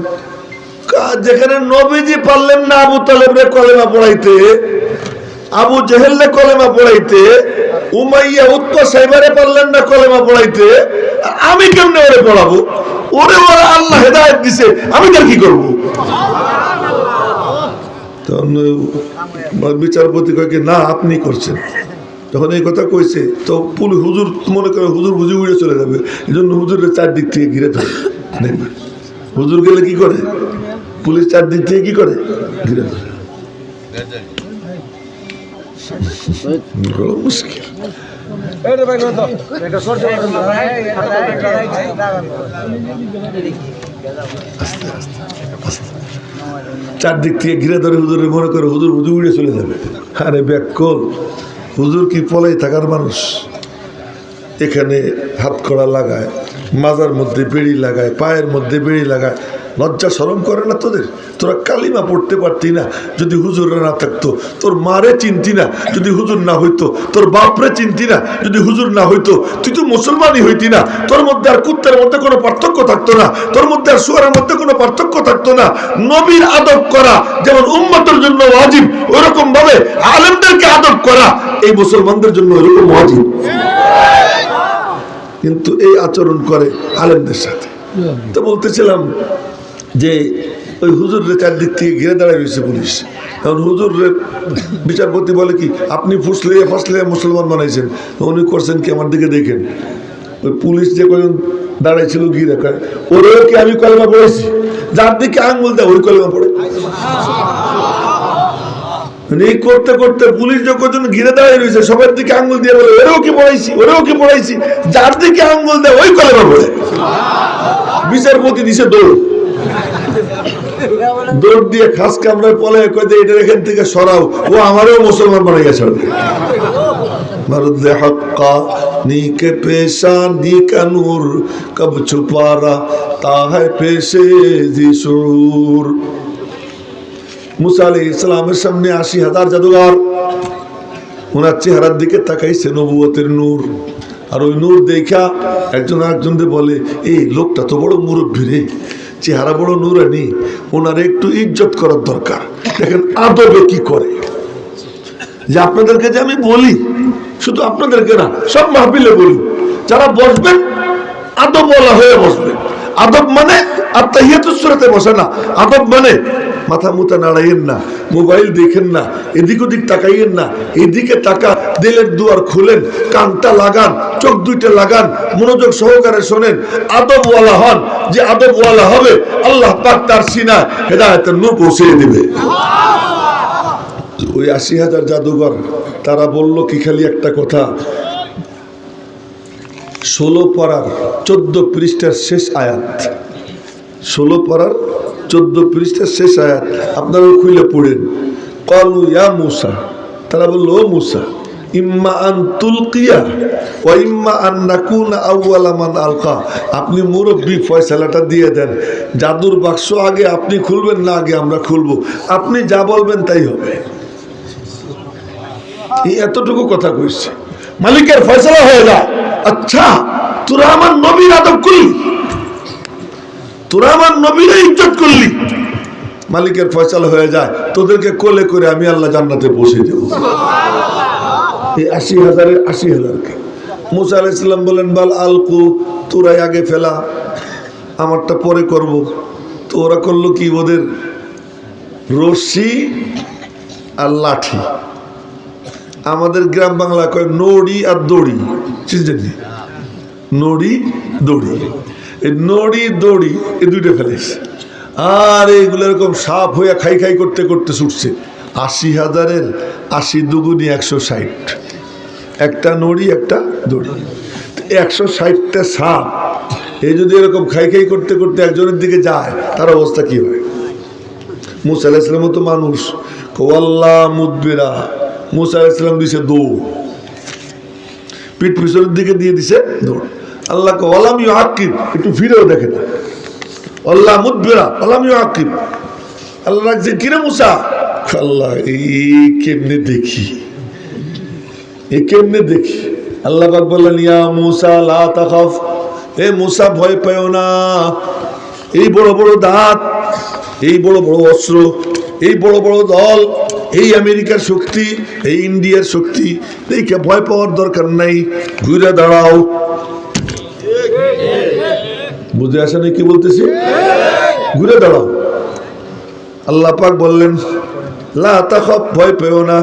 যেখানে নবীজি পারলেন না আবু তালেবরে কলেমা পড়াইতে, আবু জেহেলে কলেমা পড়াইতে, উমাইয়া উতবা সাইবারে পারলেন না কলেমা পড়াইতে, আমি কেমনে ওরে পড়াবো? ওরে ওরা আল্লাহ হেদায়েত দিছে, আমি তার কি করবো? তখন বিচারপতি কয়েকে না আপনি করছেন। যখন এই কথা কইছে তো হুজুর মনে করে হুজুর বুঝি উড়ে চলে যাবে, এই জন্য হুজুরের চারদিক থেকে ঘিরে ধরে। হুজুর গেলে কি করে, পুলিশ চারদিক থেকে কি করে, ঘিরে ধরে। মুশকিল। চারদিক থেকে ঘিরে ধরে হুজুরে মনে করে হুজুর হুজুর উড়ে চলে যাবে। আরে ব্যাকল, হুজুর কি পলাই থাকার মানুষ? এখানে হাত কড়া লাগায়, মাজার মধ্যে বেড়ি লাগায়, পায়ের মধ্যে বেড়ি লাগায়। লজ্জা শরম করে না তোদের? তোরা কালিমা পড়তে পারতি না যদি হুজুররা না থাকতো? তোর মারে চিনতি না যদি হুজুর না হইতো? তোর বাপরে চিনতি না যদি হুজুর না হইতো? তুই তো মুসলমানই হইতি না। তোর মধ্যে আর কুত্তের মধ্যে কোনো পার্থক্য থাকতো না, তোর মধ্যে আর শুয়ারের মধ্যে কোনো পার্থক্য থাকতো না। নবীর আদব করা যেমন উম্মতের জন্য ওয়াজিব, ওরকম ভাবে আলেমদেরকে আদব করা এই মুসলমানদের জন্য ওরকম ওয়াজিব। কিন্তু এই আচরণ করে আলেমদের সাথে। তো বলতেছিলাম যে ওই হুজুরের চারদিক থেকে ঘিরে দাঁড়ায় রয়েছে পুলিশ। এখন হুজুরের বিচারপতি বলে কি, আপনি ফাঁসলে মুসলমান বানাইছেন, উনি করছেন কি আমার দিকে দেখেন। ওই পুলিশ যে কজন দাঁড়াই ছিল ঘিরে, ওরেও কি আমি কলেমা পড়েছি? যার দিকে আঙুল দেয় ওই কলেমা পড়ে। এই করতে করতে পুলিশ যখন ঘিরে দাঁড়িয়ে রয়েছে সবার দিকে আঙ্গুল দিয়ে বলে ওরেও কি পড়াইছি, ওরেও কি পড়াইছি। যার দিকে আঙ্গুল দেয় ওই কলেমা পড়ে। বিচারপতি দিছে দৌড়, দৌড় দিয়ে খাস কামড়ায় পলে কয়ে এটা এখান থেকে সরাও, ও আমারও মুসলমান বানাই গেছে। মর্দে হক্কা নীকে পেশা নীকা নূর কব ছুপারা তাহে পেশে যিশুর। মুসা আলাইহিস সালামের সামনে ৮০,০০০ জাদুঘর, ওনার চেহারার দিকে তাকাইছে নবুয়তের নূর। আর ওই নূর দেখা একজন আরেকজনকে বলে, এই লোকটা তো বড় মুরব্বী রে, চেহারা বড় নূরানি, ওনার একটু ইজ্জত করার দরকার। দেখেন আদবে কি করে। যে আপনাদেরকে যে আমি বলি, শুধু আপনাদেরকে না, সব মাহফিলে বলি, যারা বসবেন আদব বলা হয়ে বসবেন। আদব মানে আত্তাহিয়াতুস সূরাতে বসে না। আদব মানে মাথা মুতা নাড়াইয়েন না, মোবাইল দেখেন না, এদিক ওদিক তাকাইয়েন না, এদিকে তাকা, দিলের দুয়ার খুলেন, কানটা লাগান, চোখ দুইটা লাগান, মনোযোগ সহকারে শোনেন, আদবওয়ালা হন। যে আদবওয়ালা হবে আল্লাহ পাক তার সিনায় হেদায়েতের নূর পৌঁছে দিবে। ওই ৮০,০০০ জাদুঘর তারা বলল কি খালি একটা কথা, ১৬ পারার ১৪ পৃষ্ঠার শেষ আয়াত, ১৬ পারার ১৪ পৃষ্ঠার শেষ আয়াত আপনারা খুলে পড়েন। ক্বালু ইয়া মূসা, তারা বলল ও মূসা, ইম্মা আন তুলকিয়া ওয়া ইম্মা আন নাকুনা আউওয়ালা মান আলকা। আপনি মুরব্বি, ফয়সালাটা দিয়ে দেন, জাদুর বাক্স আগে আপনি খুলবেন না আগে আমরা খুলবো? আপনি যা বলবেন তাই হবে। এতটুকু কথা কইছে, মালিকের ফয়সালা হয়ে যায়। আচ্ছা তোরা আমার নবীর আদব করলি, তোরা আমার নবীর ইজ্জত করলি, মালিকের ফয়সালা হয়ে যায়, তোদেরকে কোলে করে আমি আল্লাহ জান্নাতে পৌঁছে দেব। এই ৮০,০০০-এর ৮০,০০০-কে মুসা আলাইহিস সালাম বলেন, বাল আলকু, তোরাই আগে ফেলা, আমারটা পরে করব। তো ওরা করলো কি, ওদের রশি আর লাঠি, আমাদের গ্রাম বাংলা কয় নড়ি আর দড়ি, চিনছেন? নড়ি দড়ি, এই নড়ি দড়ি এই দুইটা ফেলেছে। আর এইগুলো এরকম সাপ হইয়া খাই খাই করতে করতে ছুটছে। ৮০,০০০-এর ৮০ দুগুনি ১৬০, একটা নড়ি একটা দড়ি, ১৬০টা সাপ। এই যদি এরকম খাই খাই করতে করতে একজনের দিকে যায়, তার অবস্থা কি হয়? মুসা আলাইহিস সালামের মতো মানুষ, ওয়াল্লাহ মুদবিরা, মুসা আলাইহিস সালাম দিছে দৌড়, পিঠ পিছনের দিকে দিয়ে দিছে দৌড়। আল্লাহ ওয়ালাম ইউআকিব, একটু ফিরেও দেখে না, আল্লাহ মুদবিরা ওয়ালাম ইউআকিব। আল্লাহ রাখছে কিরে মুসা, আল্লাহ এই কেমনে দেখি, এই কেমনে দেখি। আল্লাহ পাক বললেন, ইয়া মুসা লা তাখাফ, এ মুসা ভয় পেও না। এই বড় বড় দাঁত, এই বড় বড় অস্ত্র, এই বড় বড় দল, এই আমেরিকার শক্তি, এই ইন্ডিয়ার শক্তি দেখে ভয় পাওয়ার দরকার নাই, ঘুরে দাঁড়াও। বুঝে আসে না কি বলতেছি? ঘুরে দাঁড়াও। আল্লাহ পাক বললেন, লা তাখাফ, ভয় পেও না,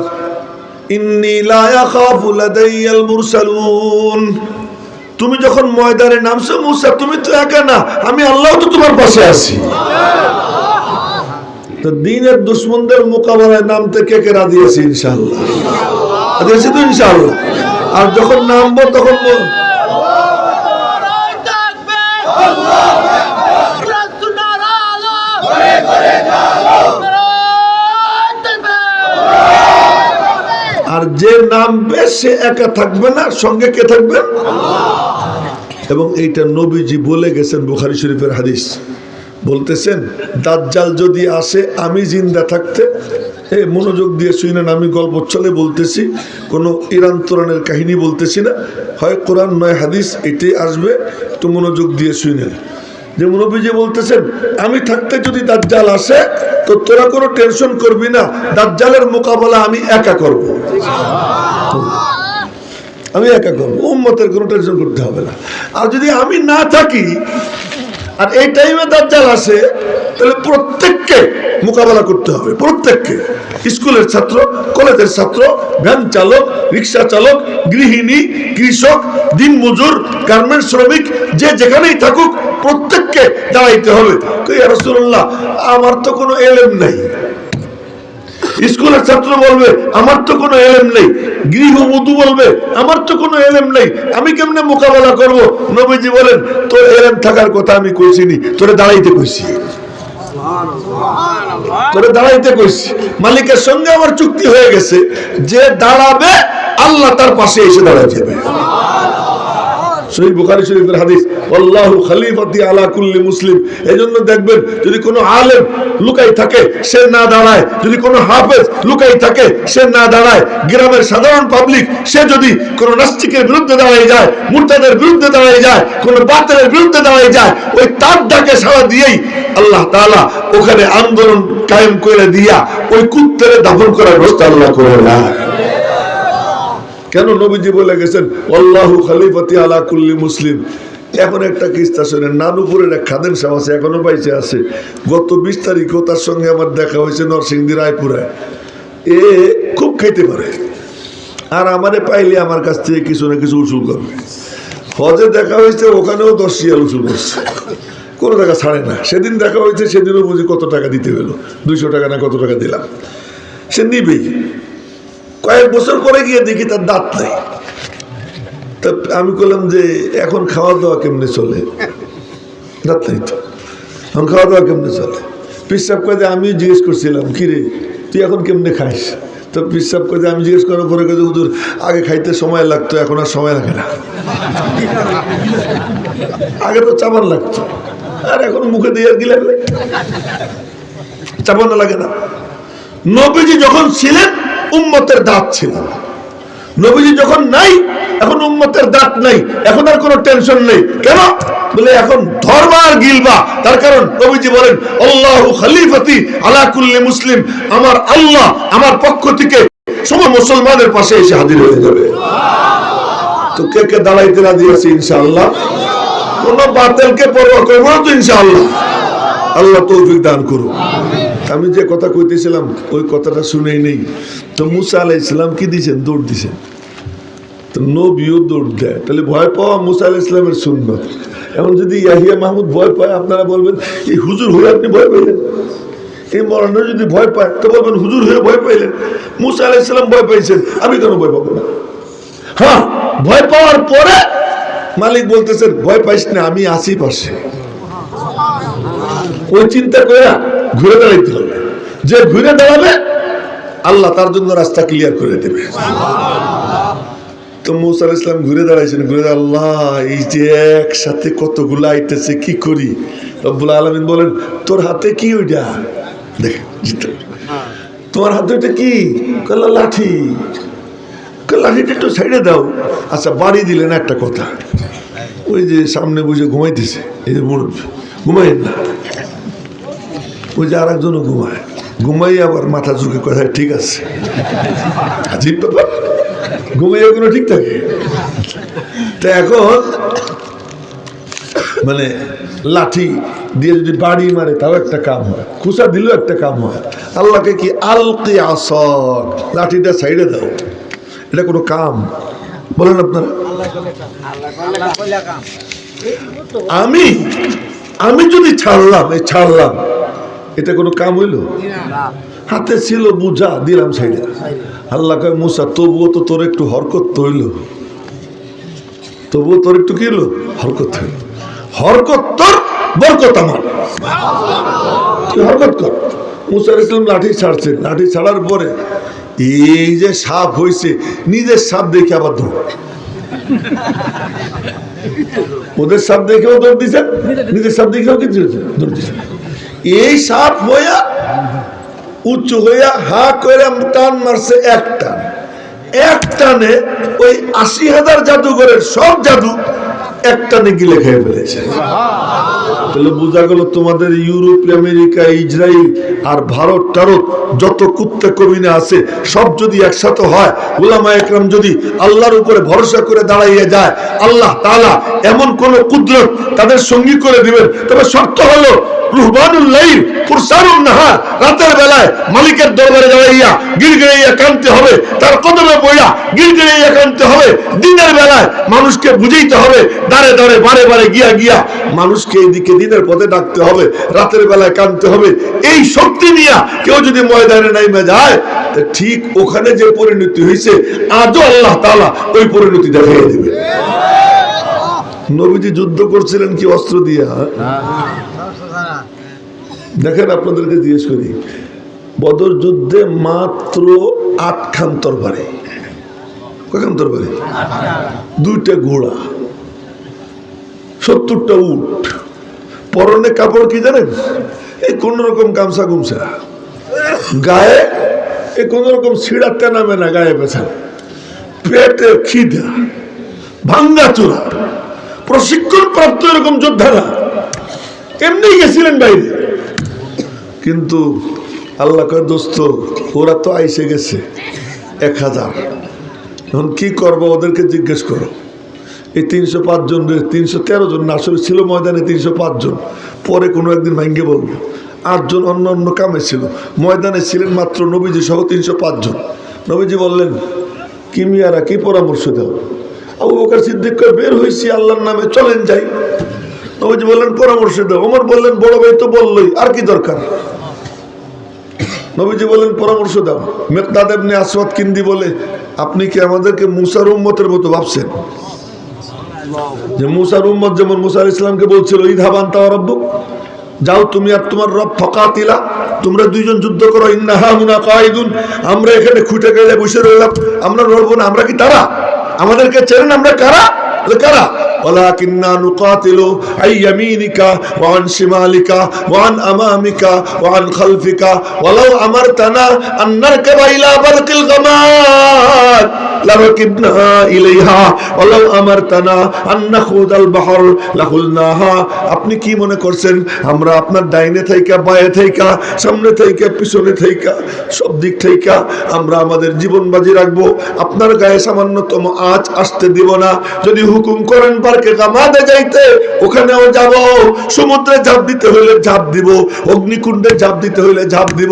ইন্নী লা ইয়াখাফু লাদাইয়াল মুরসালুন। তুমি যখন ময়দানে নামছো মুসা, তুমি তো একা না, আমি আল্লাহ তো তোমার পাশে আছি। তো দ্বীনের দুশমনদের মোকাবেলায় নামতে কে কে রাজি আছে ইনশাআল্লাহ? আছে তো ইনশাআল্লাহ। আর যখন নামবো তখন আর যে নামবে সে একা থাকবে না, সঙ্গে কে থাকবে? এবং এইটা নবীজি বলে গেছেন, বুখারী শরীফের হাদিস বলতেছেন, দাজ্জাল যদি আসে আমি জিন্দা থাকতে, মনোযোগ দিয়ে শুনেন, আমি গল্প চলে বলতেছি, কোনো ইরান তোরানের কাহিনী বলতেছি না, হয় কোরআন নয় হাদিস, এটাই আসবে, একটু মনোযোগ দিয়ে শুনেন। যে নবীজি বলতেছেন, আমি থাকতে যদি দাজ্জাল আসে তো তোরা কোনো টেনশন করবি না, দাজ্জালের মোকাবেলা আমি একা করব, আমি একা করবো, উম্মতের কোনো টেনশন করতে হবে না। আর যদি আমি না থাকি আর এই টাইমে দাজ্জাল আসে, তাহলে প্রত্যেককে মোকাবেলা করতে হবে, প্রত্যেককে, স্কুলের ছাত্র, কলেজের ছাত্র, ভ্যান চালক, রিক্সা চালক, গৃহিণী, কৃষক, দিনমজুর, গার্মেন্টস শ্রমিক, যে যেখানেই থাকুক প্রত্যেককে দাঁড়াইতে হবে। ইয়া রাসূলুল্লাহ, আমার তো কোনো এলেম নাই। স্কুলের ছাত্র বলবে, আমার তো কোনো এলেম নেই। গৃহবধূ বলবে, আমার তো কোনো এলেম নেই, আমি কেমনে মোকাবেলা করব? নবীজি বলেন, তোর এলেম থাকার কথা আমি কইছিনি, তোরে দাঁড়াইতে কইছি, তোরে দাঁড়াইতে কইছি। মালিকের সঙ্গে আমার চুক্তি হয়ে গেছে, যে দাঁড়াবে আল্লাহ তার পাশে এসে দাঁড়ায় যাবে। সহিহ বুখারী শরীফের হাদিস, আল্লাহু খলিফাতি আলা কুল্লি মুসলিম। এজন্য দেখবেন, যদি কোনো আলেম লুকাই থাকে সে না দাঁড়ায়, যদি কোনো হাফেজ লুকাই থাকে সে না দাঁড়ায়, গ্রামের সাধারণ পাবলিক সে যদি কোনো নাস্তিকের বিরুদ্ধে দাঁড়ায় যায়, মুরতাদের বিরুদ্ধে দাঁড়ায় যায়, কোনো বাতিলের বিরুদ্ধে দাঁড়ায় যায়, ওই তার ডাকে সাড়া দিয়েই আল্লাহ তাআলা ওখানে আন্দোলন কায়েম করে দিয়া ওই কুত্তারে দাফন করার ব্যবস্থা আল্লাহ করে না। কেন? নবীজি বলে গেছেন, আল্লাহু খলিফাতি আলা কুল্লি মুসলিম। এখন একটা কিস্তা শোনেন, নানুপুরের এক খাদেম সাহেব আছে, এখনো বাইচে আছে। গত 20 তারিখও তার সঙ্গে আমার দেখা হয়েছে নরসিংদী রায়পুরায়। এ খুব খাইতে পারে, আর আমারে পাইলে আমার কাছ থেকে কিছু না কিছু উসুল করবে। হজে দেখা হয়েছে, ওখানেও 10 রিয়াল উসুল করছে, কোনো টাকা ছাড়ে না। সেদিন দেখা হয়েছে, সেদিনও বুঝি কত টাকা দিতে হলো, 200 টাকা না কত টাকা দিলাম, সে নিবেই। কয়েক বছর পরে গিয়ে দেখি তার দাঁত নাই। তা আমি বললাম যে এখন খাওয়া দাওয়া কেমনে চলে? দাঁত নাই তো, এখন খাওয়া দাওয়া কেমনে চলে? পিসাব করে আমি জিজ্ঞেস করছিলাম, কিরে তুই এখন কেমনে খাইস? তো পিসাব করে আমি জিজ্ঞেস করার পরে কে হুজুর, আগে খাইতে সময় লাগতো, এখন আর সময় লাগে না। আগে তো চাবান লাগতো, আর এখন মুখে দিয়ে আর কি লাগবে, চাবানো লাগে না। নবীজি যখন ছিলেন উম্মতের দাঁত ছিল, নবীজি যখন নাই এখন উম্মতের দাঁত নাই, এখন আর কোনো টেনশন নেই। কেন? বলে এখন ধর্ম আর গিলবা। তার কারণ নবীজি বলেন, আল্লাহু খলিফাতি আলা কুল্লি মুসলিম, আমার আল্লাহ আমার পক্ষ থেকে সমস্ত মুসলমানের পাশে এসে হাজির হয়ে যাবে। তো কে কে দাঁড়াইতে রাজি আছে ইনশাআল্লাহ? কোন বাতিলকে পরোয়া করব না তো ইনশাআল্লাহ। আল্লাহ তৌফিক দান করুন। আমি যে কথা কইতেছিলাম ওই কথাটা শুনেই নেই। তো মুসা আলাইহিস সালাম কি দিয়েছেন? দৌড় দিয়েছেন। তো নবীও দৌড় দেয়, তাহলে ভয় পাওয়া মুসা আলাইহিস সালামের সুন্নত। এখন যদি ইয়াহিয়া মাহমুদ ভয় পায়, আপনারা বলবেন এই হুজুর হয়ে আপনি ভয় পাইলেন। এই মৌলানা যদি ভয় পায় তো বলবেন হুজুর হয়ে ভয় পাইলেন। মুসা আলাইহিস সালাম ভয় পাইছেন, আমি কেন ভয় পাবো না? হ্যাঁ, ভয় পাওয়ার পরে মালিক বলতেছেন ভয় পাইস না, আমি আছি পাশে। ওই চিন্তা করে ঘুরে দাঁড়াইতে হবে, যে ঘুরে দাঁড়াবে আল্লাহ তার জন্য রাস্তা ক্লিয়ার করে দেবে। তো মুসা আলাইহিস সালাম ঘুরে দাঁড়াইছেন, ঘুরে আল্লাহ এই যে একসাথে কতগুলো আইতেছে, কি করি? রব্বুল আলামিন বলেন, তোর হাতে কি ওইটা? দেখ, তোমার হাতে ওইটা কি? কল্লা লাঠি। লাঠিটা একটু সাইডে দাও। আচ্ছা, বাড়ি দিলেন একটা কথা, ওই যে সামনে বুঝে ঘুমাইতেছে, এই যে মুরব্বী, ঘুমাইন না। ওই যে আর একজনও ঘুমায়, ঘুমাই আবার মাথা ঝুঁকে কথা, ঠিক আছে, আজীব ব্যাপার, ঘুমাইয়া কোনো ঠিক থাকে। তো এখন মানে লাঠি দিয়ে যদি বাড়ি মারে তাও একটা কাম হয়, খুশা দিলেও একটা কাম হয়। আল্লাহকে কি আলকি আসর, লাঠিটা সাইডে দাও, এটা কোনো কাম বলেন আপনারা? আমি যদি ছাড়লাম, এটা কোনো কাম হইল? হাতে ছিল বুঝা, দিলাম সাইডে। আল্লাহ কয় মুসা তবুও তো তোর একটু হরকত হইল, তবুও তোর একটু কি হলো? হরকত হইল। হরকত তোর, বরকত আমার। তুই হরকত কর। মুসা আলাইহিস সালাম লাঠি ছাড়ছেন, লাঠি ছাড়ার পরে এই যে সাপ হয়েছে, নিজের সাপ দেখে আবার দৌড়। ওদের সাপ দেখেও দৌড় দিছে, নিজের সাপ দেখেও কিছু দৌড় দিছে। এই সাপ হইয়া উঁচু হইয়া হা করে টান মারছে, এক টান, এক টানে ওই ৮০,০০০ জাদুঘরের সব জাদু এক টানে গিলে খেয়ে ফেলেছে। তাহলে বোঝা গেল তোমাদের ইউরোপ, আমেরিকা, ইসরায়েল আর ভারত টারত যত কুত্তে কবিনে আছে সব যদি একসাথে হয়, উলামা একরাম যদি আল্লাহর উপরে ভরসা করে দাঁড়াইয়া যায়, আল্লাহ তাআলা এমন কোন কুদরত তাদের সঙ্গী করে দিবেন। তবে শর্ত হলো রুহবানুল লাইল ফুরসানুন নাহার, রাতের বেলায় মালিকের দরবারে দাঁড়াইয়া গিড়গিড়াইয়া কাঁদতে হবে, তার কদমে পড়িয়া গিড়গিড়াইয়া কাঁদতে হবে। দিনের বেলায় মানুষকে বুঝাইতে হবে, দাঁড়ে দাঁড়ে বারে বারে গিয়া গিয়া মানুষকে এইদিকে দিনের পথে ডাকতে হবে, রাতের বেলায় কাঁদতে হবে। এই শক্তি নিয়ে কেউ যদি ময়দানে নাইমে যায়, ঠিক ওখানে যে পরিণতি হয়েছে আজও আল্লাহ তাআলা ওই পরিণতি দেখিয়ে দেবে। নবীজি যুদ্ধ করছিলেন কি অস্ত্র দিয়া? দেখেন আপনাদেরকে জিজ্ঞেস করি, বদর যুদ্ধে মাত্র ৮ খান তরবারি। কয়খান তরবারি? 2টা ঘোড়া, 70টা উট, পরনে কাপড় কি জানেন? এই কোন রকম গামছা গুমছা, গায়ে এই কোন রকম ছিঁড়াতে নামে না, গায়ে পেছান, পেটে খিদা, ভাঙ্গা চূড়া, প্রশিক্ষণ প্রাপ্ত এরকম যোদ্ধারা এমনি গেছিলেন বাইরে। কিন্তু আল্লাহ কয় দোস্ত ওরা তো আইসে গেছে ১,০০০, এখন কি করবো ওদেরকে জিজ্ঞেস করো। এই ৩০৫ জন, ৩১৩ জন না, আসলে ছিল ময়দানে ৩০৫ জন, পরে কোনো একদিন ভাঙ্গে বলবো। ৮ জন অন্য অন্য কামে ছিল, ময়দানে ছিলেন মাত্র নবীজি সহ ৩০৫ জন। নবীজি বললেন কি মিয়ারা কি পরামর্শ দাও? আবু বকর সিদ্দিক কয় বের হয়েছি আল্লাহর নামে, চলেন যাই। নবীজি বললেন পরামর্শ দাও। ওমর বললেন বড় ভাই তো বললই, আর কি দরকার? নবীজি বললেন পরামর্শ দাও। মিকদাদ ইবনে আসওয়াদ কিন্দি বলে আপনি কি আমাদেরকে মুসার উম্মতের মতো ভাবছেন? যে মুসার উম্মত যেমন মুসা আলাইহিস সালামকে বলছিল ইযহাব আনতা ওয়া রাব্বুক, যাও তুমি আর তোমার রব, ফাকাতিলা, তোমরা দুইজন যুদ্ধ করো, ইন্না হাউনা কাঈদুন, আমরা এখানে খুঁটে গেলে বসে রইলাম, আমরা লড়বো না। আমরা কি তারা? আমাদেরকে চেনেন আমরা কারা? কারা? ওয়ালাকিন্না নুকাতিলু আন ইয়ামিনিকা ওয়া আন শিমালিকা ওয়া আন আমামিকা ওয়া আন খালফিকা ওয়ালাউ আমারতানা আন নারকাবা ইলা বারকিল গামাদ লারকিবনা ইলাইহা ওয়ালাউ আমারতানা আন নাখুদাল বাহর লাহুলনাহা। আপনি কি মনে করছেন আমরা আপনার ডাইনে থাইকা, বায়ে থাইকা, সামনে থাইকা, পিছনে থাইকা, সব দিক থাইকা আমরা আমাদের জীবন বাজি রাখবো? আপনার গায়ে সামান্যতম আঁচ আসতে দিব না। যদি হুকুম করেন পার্কে গামাদে যাইতে, ওখানেও যাব। সমুদ্রে ঝাঁপ দিতে হইলে ঝাঁপ দিব, অগ্নিকুণ্ডে ঝাঁপ দিতে হইলে ঝাঁপ দিব।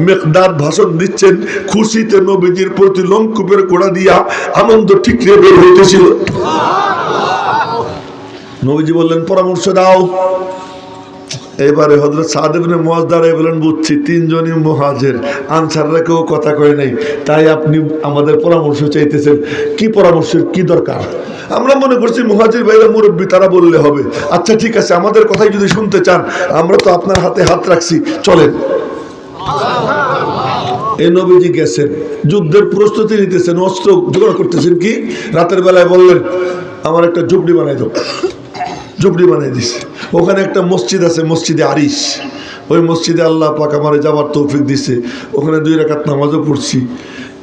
মিকদাদ ভাষণ দিচ্ছেন, খুশিতে নবীজির প্রতি লংকুপের গোড়া দিয়া আনন্দ ঠিকরে বের হইতেছিল। নবীজি বললেন পরামর্শ দাও। এবারে হযরত সাদ ইবনে মুআয দাঁড়ায় বলেন বুঝছি 3 জনই মুহাজির, আনসাররা কেউ কথা কয় নাই, তাই আপনি আমাদের পরামর্শ চাইতেছেন। কি পরামর্শের কি দরকার? আমরা মনে করছি মুহাজির ভাইরা মুরব্বী, তারা বললে হবে। আচ্ছা ঠিক আছে, আমাদের কথাই যদি শুনতে চান আমরা তো আপনার হাতে হাত রাখছি, চলেন। এই নবীজি গেছেন, যুদ্ধের প্রস্তুতি নিতেছেন, অস্ত্র জোগাড় করতেছেন। কি রাতের বেলায় বললেন আমার একটা ঝুপড়ি বানাই দাও। ঝুপড়ি বানাই দিছে। ওখানে একটা মসজিদ আছে, মসজিদে আরিশ। ওই মসজিদে আল্লাহ পাক আমারে যাওয়ার তৌফিক দিছে, ওখানে 2 রাকাত নামাজও পড়ছি।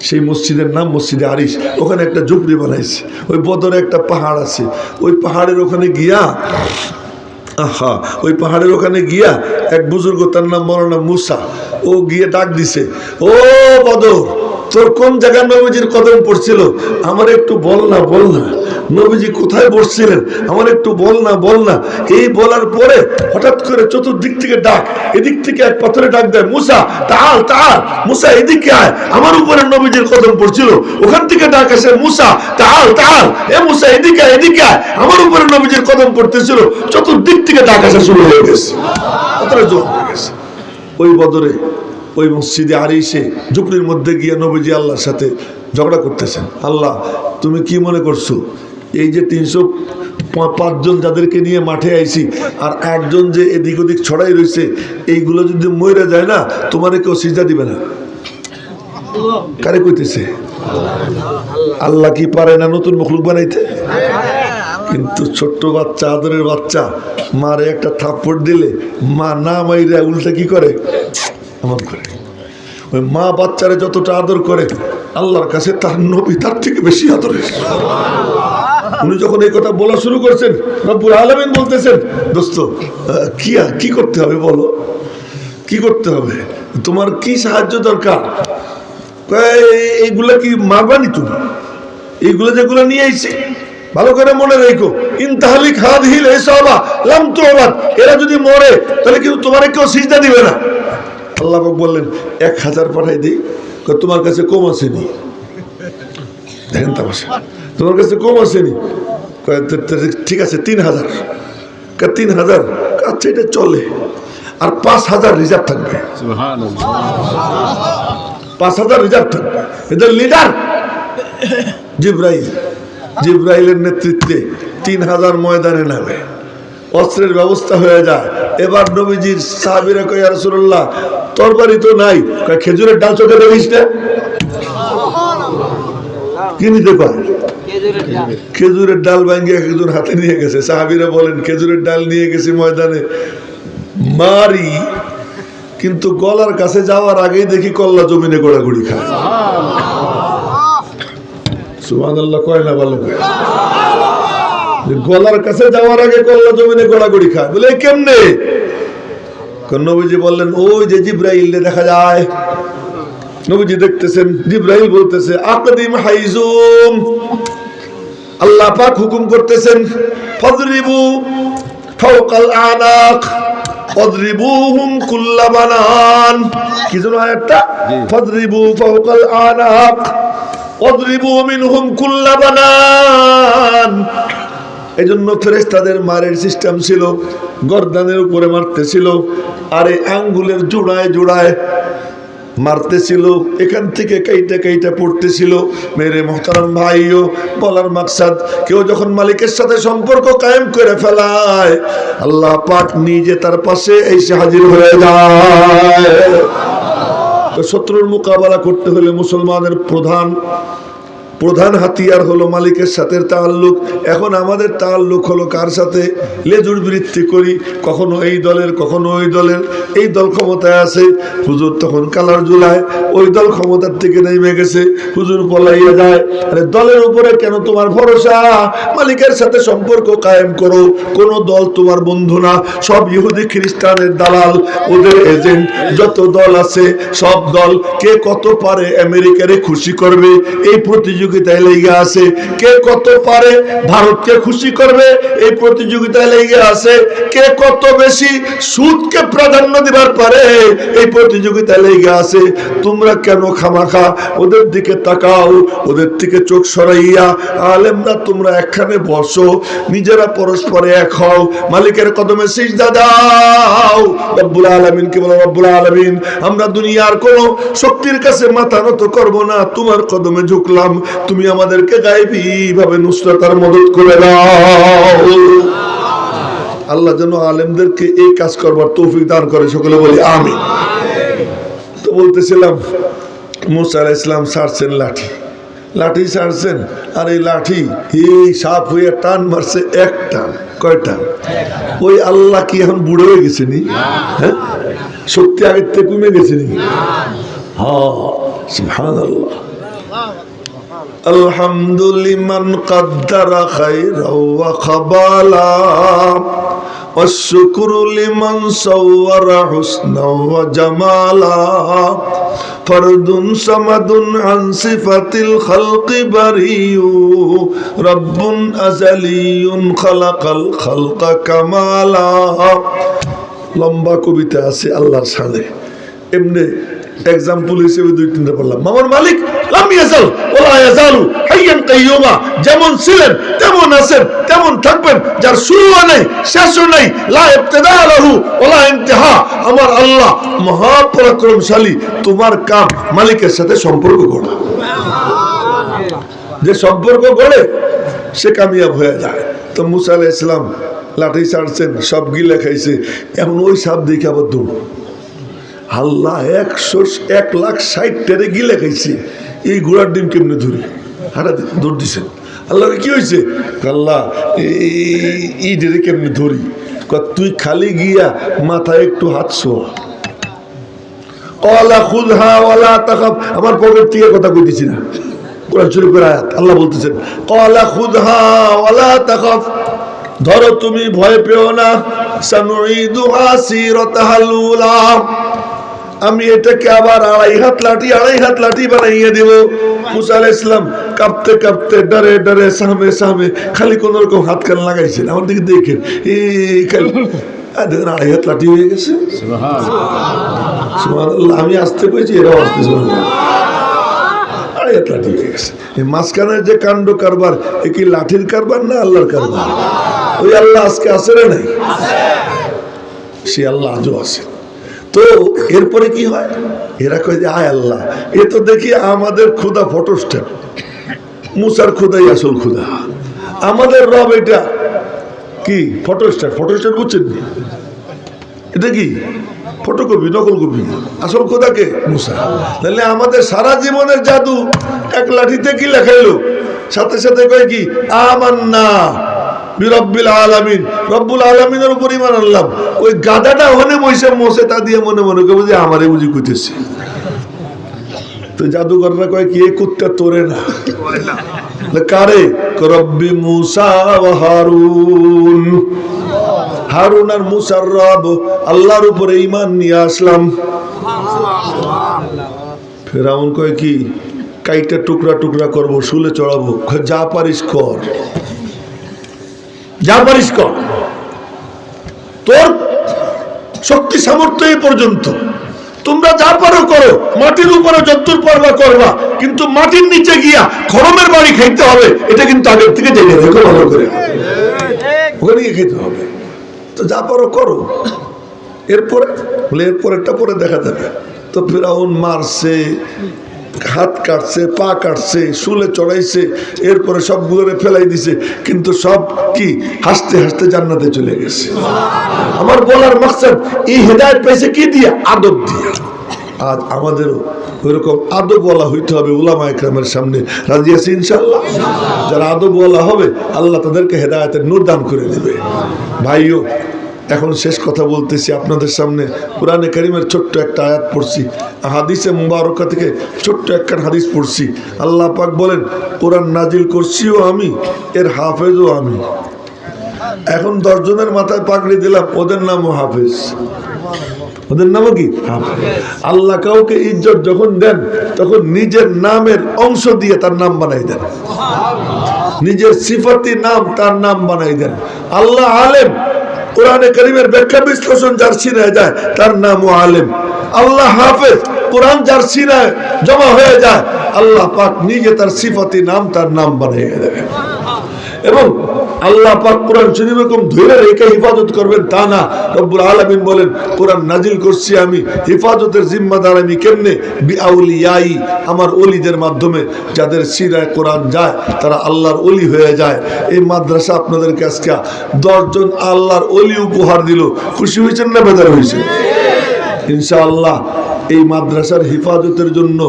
সেই মসজিদের নাম মসজিদে আরিশ। ওখানে একটা ঝুপড়ি বানাইছে। ওই বদরে একটা পাহাড় আছে, ওই পাহাড়ের ওখানে গিয়া, ওই পাহাড়ের ওখানে গিয়া এক বুজুর্গ, তার নাম মাওলানা মুসা, ও গিয়ে ডাক দিছে, ও বদর, তোর কোন জায়গায় নবীজির কদম পড়ছিল? আমার একটু বল না, বল না। নবীজি কোথায় বসছিলেন আমার একটু বল না, বল না। এই বলার পরে হঠাৎ করে চতুর্দিক থেকে ডাক, এদিক থেকে এক পাথরে ডাক দেয়, মুসা তাআল তাআল, মুসা এদিকে আয়, আমার উপরে নবীজির কদম পড়ছিল। ওখান থেকে ডাক আসে, মুসা তাআল তাআল, এ মুসা এদিকে আয়, এদিকে আয়, আমার উপরে নবীজির কদম পড়তেছিল। চতুর্দিক থেকে ডাক আসা শুরু হয়ে গেছে, পাথরে জোর হয়ে গেছে। ওই বদরে ওই মসজিদে আরিশে ঝুপড়ির মধ্যে গিয়ে নবীজি আল্লাহর সাথে ঝগড়া করতেছেন। আল্লাহ, তুমি কি মনে করছো এই যে 305 জন যাদেরকে নিয়ে মাঠে আইছি আর একজন যে এদিক ওদিক ছড়াই রয়েছে, এইগুলো যদি মরে যায় না, তোমারে কেউ সিজদা দিবে না? কারে কইতেছে? আল্লাহ কি পারে না নতুন মখলুক বানাইতে? কিন্তু ছোট্ট বাচ্চা, আদরের বাচ্চা, মারে একটা থাপ্পড় দিলে মা না মাইরা উল্টা কি করে? এমন করে। ওই মা বাচ্চারে যতটা আদর করে আল্লাহর কাছে তার নবী তার থেকে বেশি আদরের। উনি যখন এই কথা বলা শুরু করছেন, রব্বুল আলামিন বলতেছেন, দোস্ত কি করতে হবে বলো, কি করতে হবে, তোমার কি সাহায্য দরকার? এইগুলা কি মারবানি তুমি? এইগুলো যেগুলো নিয়ে আইছি ভালো করে মনে রেখো, ইনতাহালিক হাদিহিল ইসাবা লাম তুবাদ, এরা যদি মরে তাহলে কিন্তু তোমারে কেউ সিজদা দিবে না। আল্লাহ পাক বললেন 1000 পাঠাই দিই, তোমার কাছে কম আসেনি। দেখেন তামাশা, তোমার কাছে কম আসেনি। ঠিক আছে 3000, 3000, আচ্ছা এটা চলে, আর 5000 রিজার্ভ থাকবে। 5000 রিজার্ভ থাকবে। এদের লিডার জিব্রাইলের নেতৃত্বে 3000 ময়দানে নামে, অস্ত্রের ব্যবস্থা হয়ে যায়। এবার নবীজির সাহাবীরা কয়, ইয়া রাসূলুল্লাহ তরবারি তো নাই। কয় খেজুরের ডাল চোখে দেখিস না? কি নিতে পারে? খেজুরের ডাল ভাঙ্গে একজন হাতে নিয়ে গেছে। সাহাবীরা বলেন খেজুরের ডাল নিয়ে গেছি ময়দানে মারি, কিন্তু গলার কাছে যাওয়ার আগেই দেখি কল্লা জমিনে গোড়াগুড়ি খায়। সুবহানাল্লাহ কয় না ভালো করে? গলার কাছে যাওয়ার আগে কল্লা জমিনে গোড়াগুড়ি খায়। বলে কেমনে? নবীজি বললেন ওই যে জিব্রাইল দেখা যায়। নবীজি দেখতেছেন জিব্রাইল বলতেছে আকদিম হাইজুম, আল্লাহ পাক হুকুম করতেছেন ফাদরিবু ফাওকাল আনাক ওয়াদরিবুহুম কুল্লা বানান। কি যেন আয়াতটা? ফাদরিবু ফাওকাল আনাক ওয়াদরিবু মিনহুম কুল্লা বানান। এজন্য ফেরেশতাদের মারের সিস্টেম ছিল, গর্দানের উপরে মারতেছিল, আর এই আঙ্গুলের জোড়ায় জোড়ায় মারতেছিল, এখান থেকে কাইটা কাইটা পড়তেছিল। মেরে মোহতারাম ভাইও, বলার মাকসাদ, কেউ যখন মালিকের সাথে সম্পর্ক কায়েম করে ফেলায়, আল্লাহ পাক নিজে তার পাশে এসে হাজির হয়ে যায়। শত্রুর মোকাবেলা করতে হলে মুসলমানের প্রধান হাতিয়ার হলো মালিকের সাথে তাআল্লুক। এখন আমাদের তাআল্লুক হলো কার সাথে? লেজুর বৃত্তি করি, কখনো এই দলের কখনো ওই দলের। এই দল ক্ষমতায় আছে, হুজুর তখন কালার জুলায়, ওই দল ক্ষমতার থেকে নেমে গেছে, হুজুর পলাইয়া যায়। আরে দলের উপরে কেন তোমার ভরসা? মালিকের সাথে সম্পর্ক কায়েম করো। কোন দল তোমার বন্ধু না, সব ইহুদি খ্রিস্টানের দালাল, ওদের এজেন্ট। যত দল আছে সব দল কে কত পারে আমেরিকারে খুশি করবে এই প্রতিযোগিতায় লেগে আছে। কে কত পারে ভারতকে খুশি করবে এই প্রতিযোগিতায় লেগে আছে। কে কত বেশি সুদকে প্রাধান্য দিবার পারে এই প্রতিযোগিতায় লেগে আছে। তোমরা কেন খামাখা ওদের দিকে তাকাও, ওদের থেকে চোখ সরাইয়া? আলেমরা তোমরা একখানে বসো, নিজেরা পরস্পরে এক হও, মালিকের কদমে সিজদা দাও। রব্বুল আলামিনকে বলো, রব্বুল আলামিন আমরা দুনিয়ার কোন শক্তির কাছে মাথা নত করব না, তোমার কদমে ঝুঁকলাম, তুমি আমাদেরকে গায়েবী ভাবে নুসরাত আর মদদ করে দাও। আল্লাহ যেন আলেমদেরকে এই কাজ করবার তৌফিক দান করে, সকলে বলি আমিন। তো বলতেছিলাম মুসা আলাইহিস সালাম ছাড়ছেন লাঠি ছাড়ছেন, আর এই লাঠি এই সাপ হয়ে টান মারছে এক টান। কয়টা? ওই আল্লাহ কি এখন বুড়ো হয়ে গেছে নি? হ্যাঁ, শক্তি আগের থেকে কমে গেছে নি? হ্যাঁ, সুবহানাল্লাহ। আলহামদুলিমান কাদ্দারা খায়রাও ওয়া খাবালা ওয়াশকুরু লিমান সাওয়ারা হুসনাও ওয়া জামালা ফরদুন সামাদুন আন সিফাতিল খালকি বারিয়ু রাব্বুন আযালিয়ুন খালাকাল খালকা কামালা। লম্বা কবিতা আছে আল্লাহর শানে। এমনি এক্সাম্পল হিসেবে 2-3টা বললাম। মামার মালিক লাম ইয়াজাল ওয়ালা ইয়াজালু হাইয়ান কাইয়ুমা, যেমন ছিলেন তেমন আছেন তেমন থাকবেন, যার শুরুও নেই শেষও নেই, লা ইবতিদা লাহু ওয়ালা ইনতিহা। আমার আল্লাহ মহাপরাক্রমশালী। তোমার কাম মালিকের সাথে সম্পর্ক গড়া। যে সম্পর্ক গড়ে সে কামিয়াব হয়ে যায়। তো মুসা আলাইহিস সালাম লাঠি ছাড়ছেন, সব গিলে খাইছে, এখন ওই সাপ দেখে আবার দৌড়। আল্লাহ 1,60,000 গিলে খাইছে, এই ঘোড়ার ডিম কেমনে ধরি? হারা দৌড় দিছেন। আল্লাহকে কি হয়েছে? আল্লাহ এই ডেরে কেমনে ধরি? তুই খালি গিয়া মাথায় একটু হাত শোয়া। ক্বালা খুযহা ওয়ালা তাখাফ। আমার পকেট থেকে কথা কইতেছি না, কোরআন শরীফের আয়াত। আল্লাহ বলতেছেন ক্বালা খুযহা ওয়ালা তাখাফ, ধরো তুমি ভয় পেও না। সানুঈদুহা সিরাতাহাল উলা, আমি এটাকে আবার 2.5 হাত লাঠি বানাইয়ে দেব। মুসা আলাইহিস সালাম কাঁপতে কাঁপতে ডরে ডরে সামনে সামনে খালি কোন রকম হাত কান লাগাইছেন। আমার দিকে দেখেন, এই খালি দেখেন 2.5 হাত লাঠি হয়ে গেছে। সুবহানাল্লাহ। আমি আসতে কইছি, এরাও আসতে সুবহানাল্লাহ। 2.5 হাত লাঠি হয়ে গেছে। এই মাঝখানের যে কাণ্ড কারবার, এ কি লাঠির কারবার না আল্লাহর কারবার? ওই আল্লাহ আজকে আছে না নাই? সে আল্লাহ আজও আছে। তো এরপরে কি হয়? এরা কয় যে আয় আল্লাহ, এ তো দেখি আমাদের ক্ষুধা ফটোস্টেট, মুসার ক্ষুধাই আসল ক্ষুধা। আমাদের রব এটা কি ফটোস্টেট? ফটোস্টেট বুঝছেন? এটা কি ফটোকপি, নকল কপি। আসল খোদাকে মুসা। তাহলে আমাদের সারা জীবনের জাদু এক লাঠিতে কি লেখাইলো? সাথে সাথে কয় কি আমান্না বিরব্বিল আলামিন, রব্বুল আলামিনের উপর ঈমান আনলাম। ওই গাদাটা ওখানে বসে মোসে তা দিয়ে মনে মনে কবে যে আমারে বুঝি কইতেছে। তো জাদুকররা কয় কি, এ কুত্তা তোরে না, কারে? রব্বি মুসা ওয়া হারুন। হারুন আর মুসার রব আল্লাহর উপরে ঈমান নিয়ে আসলাম। ফেরাউন কয় কি, কাইটা টুকরা টুকরা করবো, শুলে চড়াবো। যা পারিস কর, যা পারিস কর, তোর শক্তি সামর্থ্য এই পর্যন্ত, তোমরা যা পারো করো। মাটির উপরে যতদূর পারবা করবা, কিন্তু মাটির নিচে গিয়া খরমের বাড়ি খাইতে হবে, এটা কিন্তু আগের থেকে জেনে রেখো ভালো করে, ওখানে গিয়ে খেতে হবে। তো যা পারো করো। এরপরে বলে এরপরেরটা পরে দেখা যাবে। তো ফিরআউন মারছে, হাত কাটছে, পা কাটছে, শুলে চড়াইছে, এরপরে সবগুলো ফেলাই দিছে, কিন্তু সব কি হাসতে হাসতে জান্নাতে চলে গেছে। আমার বলার মাকসাদ, এই হেদায়েত পাইছে কি দিয়া? আদব দিয়া। আজ আমাদেরও ওইরকম আদব বলা হইতে হবে উলামা ইকরামের সামনে। রাজি আছি ইনশাআল্লাহ? যারা আদব বলা হবে, আল্লাহ তাদেরকে হেদায়েতের নূর দান করে দেবে। ভাইও, এখন শেষ কথা বলতেছি আপনাদের সামনে। কোরআনে কারীমের ছোট্ট একটা আয়াত পড়ছি, হাদিসে মুবারকা থেকে ছোট্ট একটা হাদিস পড়ছি। আল্লাহ পাক বলেন, কোরআন নাজিল করছিও আমি, এর হাফেজও আমি। এখন 10 জনের মাথায় পাগড়ি দিলাম, ওদের নামও হাফেজ। ওদের নামও কি? আল্লাহ কাউকে ইজ্জত যখন দেন, তখন নিজের নামের অংশ দিয়ে তার নাম বানাই দেন, নিজের সিফাতি নাম তার নাম বানাই দেন। আল্লাহ আলেম, কোরআনে কারীমের ব্যাখ্যা বিশ্লেষণ যার সিনায় যায় তার নামও আলেম। আল্লাহ হাফেজ, কোরআন যার সিনায় জমা হয়ে যায়, আল্লাহ পাক নিজে তার সিফাতি নাম তার নাম বানিয়ে দেবে। এবং আল্লাহ পাক কোরআন শরীফ এরকম ধরে রেখে হিফাজত করবেন তা না। রব্বুল আলামিন বলেন, কোরআন নাজিল করছি আমি, হিফাজতের জিম্মাদার আমি কেমনে? বিআউলিয়াই, আমার ওলিদের মাধ্যমে। যাদের সিরায় কোরআন যায় তারা আল্লাহর ওলি হয়ে যায়। এই মাদ্রাসা আপনাদেরকে আজকে 10 জন আল্লাহর ওলি উপহার দিল। খুশি হয়েছেন না বেজার হয়েছে? ইনশাআল্লাহ এই মাদ্রাসার হেফাজতের জন্য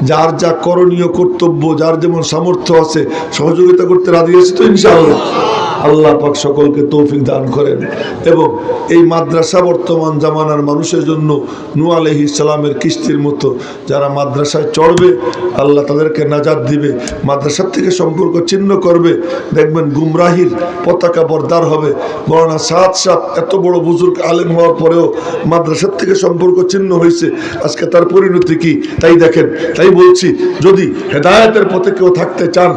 যার যা করণীয় কর্তব্য, যার যেমন সামর্থ্য আছে, সহযোগিতা করতে রাজি আছে তো ইনশাআল্লাহ? আল্লাহ পাক সকলকে তৌফিক দান করেন। এবং এই মাদ্রাসা বর্তমান জামানার মানুষের জন্য নূহ আলাইহিস সালামের কিস্তির মতো যারা মাদ্রাসায় চড়বে, আল্লাহ তাদেরকে নাজাত দিবে, মাদ্রাসার থেকে সম্পর্ক ছিন্ন করবে। দেখবেন গুমরাহির পতাকা বরদার হবে। মৌলানা সাদ সাহেব এত বড় বুজুর্গ আলেম হওয়ার পরেও মাদ্রাসার থেকে সম্পর্ক ছিন্ন হয়েছে। আজকে তার পরিণতি কি তাই দেখেন। তাই বলছি, যদি হেদায়েতের পথে কেউ থাকতে চান,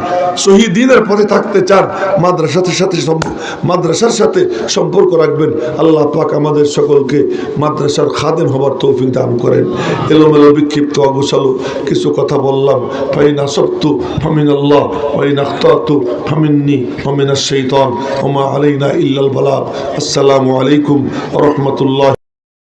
শহীদিনের পথে থাকতে চান, মাদ্রাসার সাথে মাদ্রাসার সাথে সম্পর্ক রাখবেন। আল্লাহ পাক আমাদের সকলকে মাদ্রাসার খাদেম হবার তৌফিক দান করেন। এলোমেলো বিক্ষিপ্ত অগোছালো কিছু কথা বললাম, ফাইন আসবতু ফামিন আল্লাহ, ওয়াইন আখতাতু ফামিন্নি ওয়া মিনাশ শাইতান, ওয়া মা আলাইনা ইল্লাল বালাগ। আসসালামু আলাইকুম ওয়া রাহমাতুল্লাহ।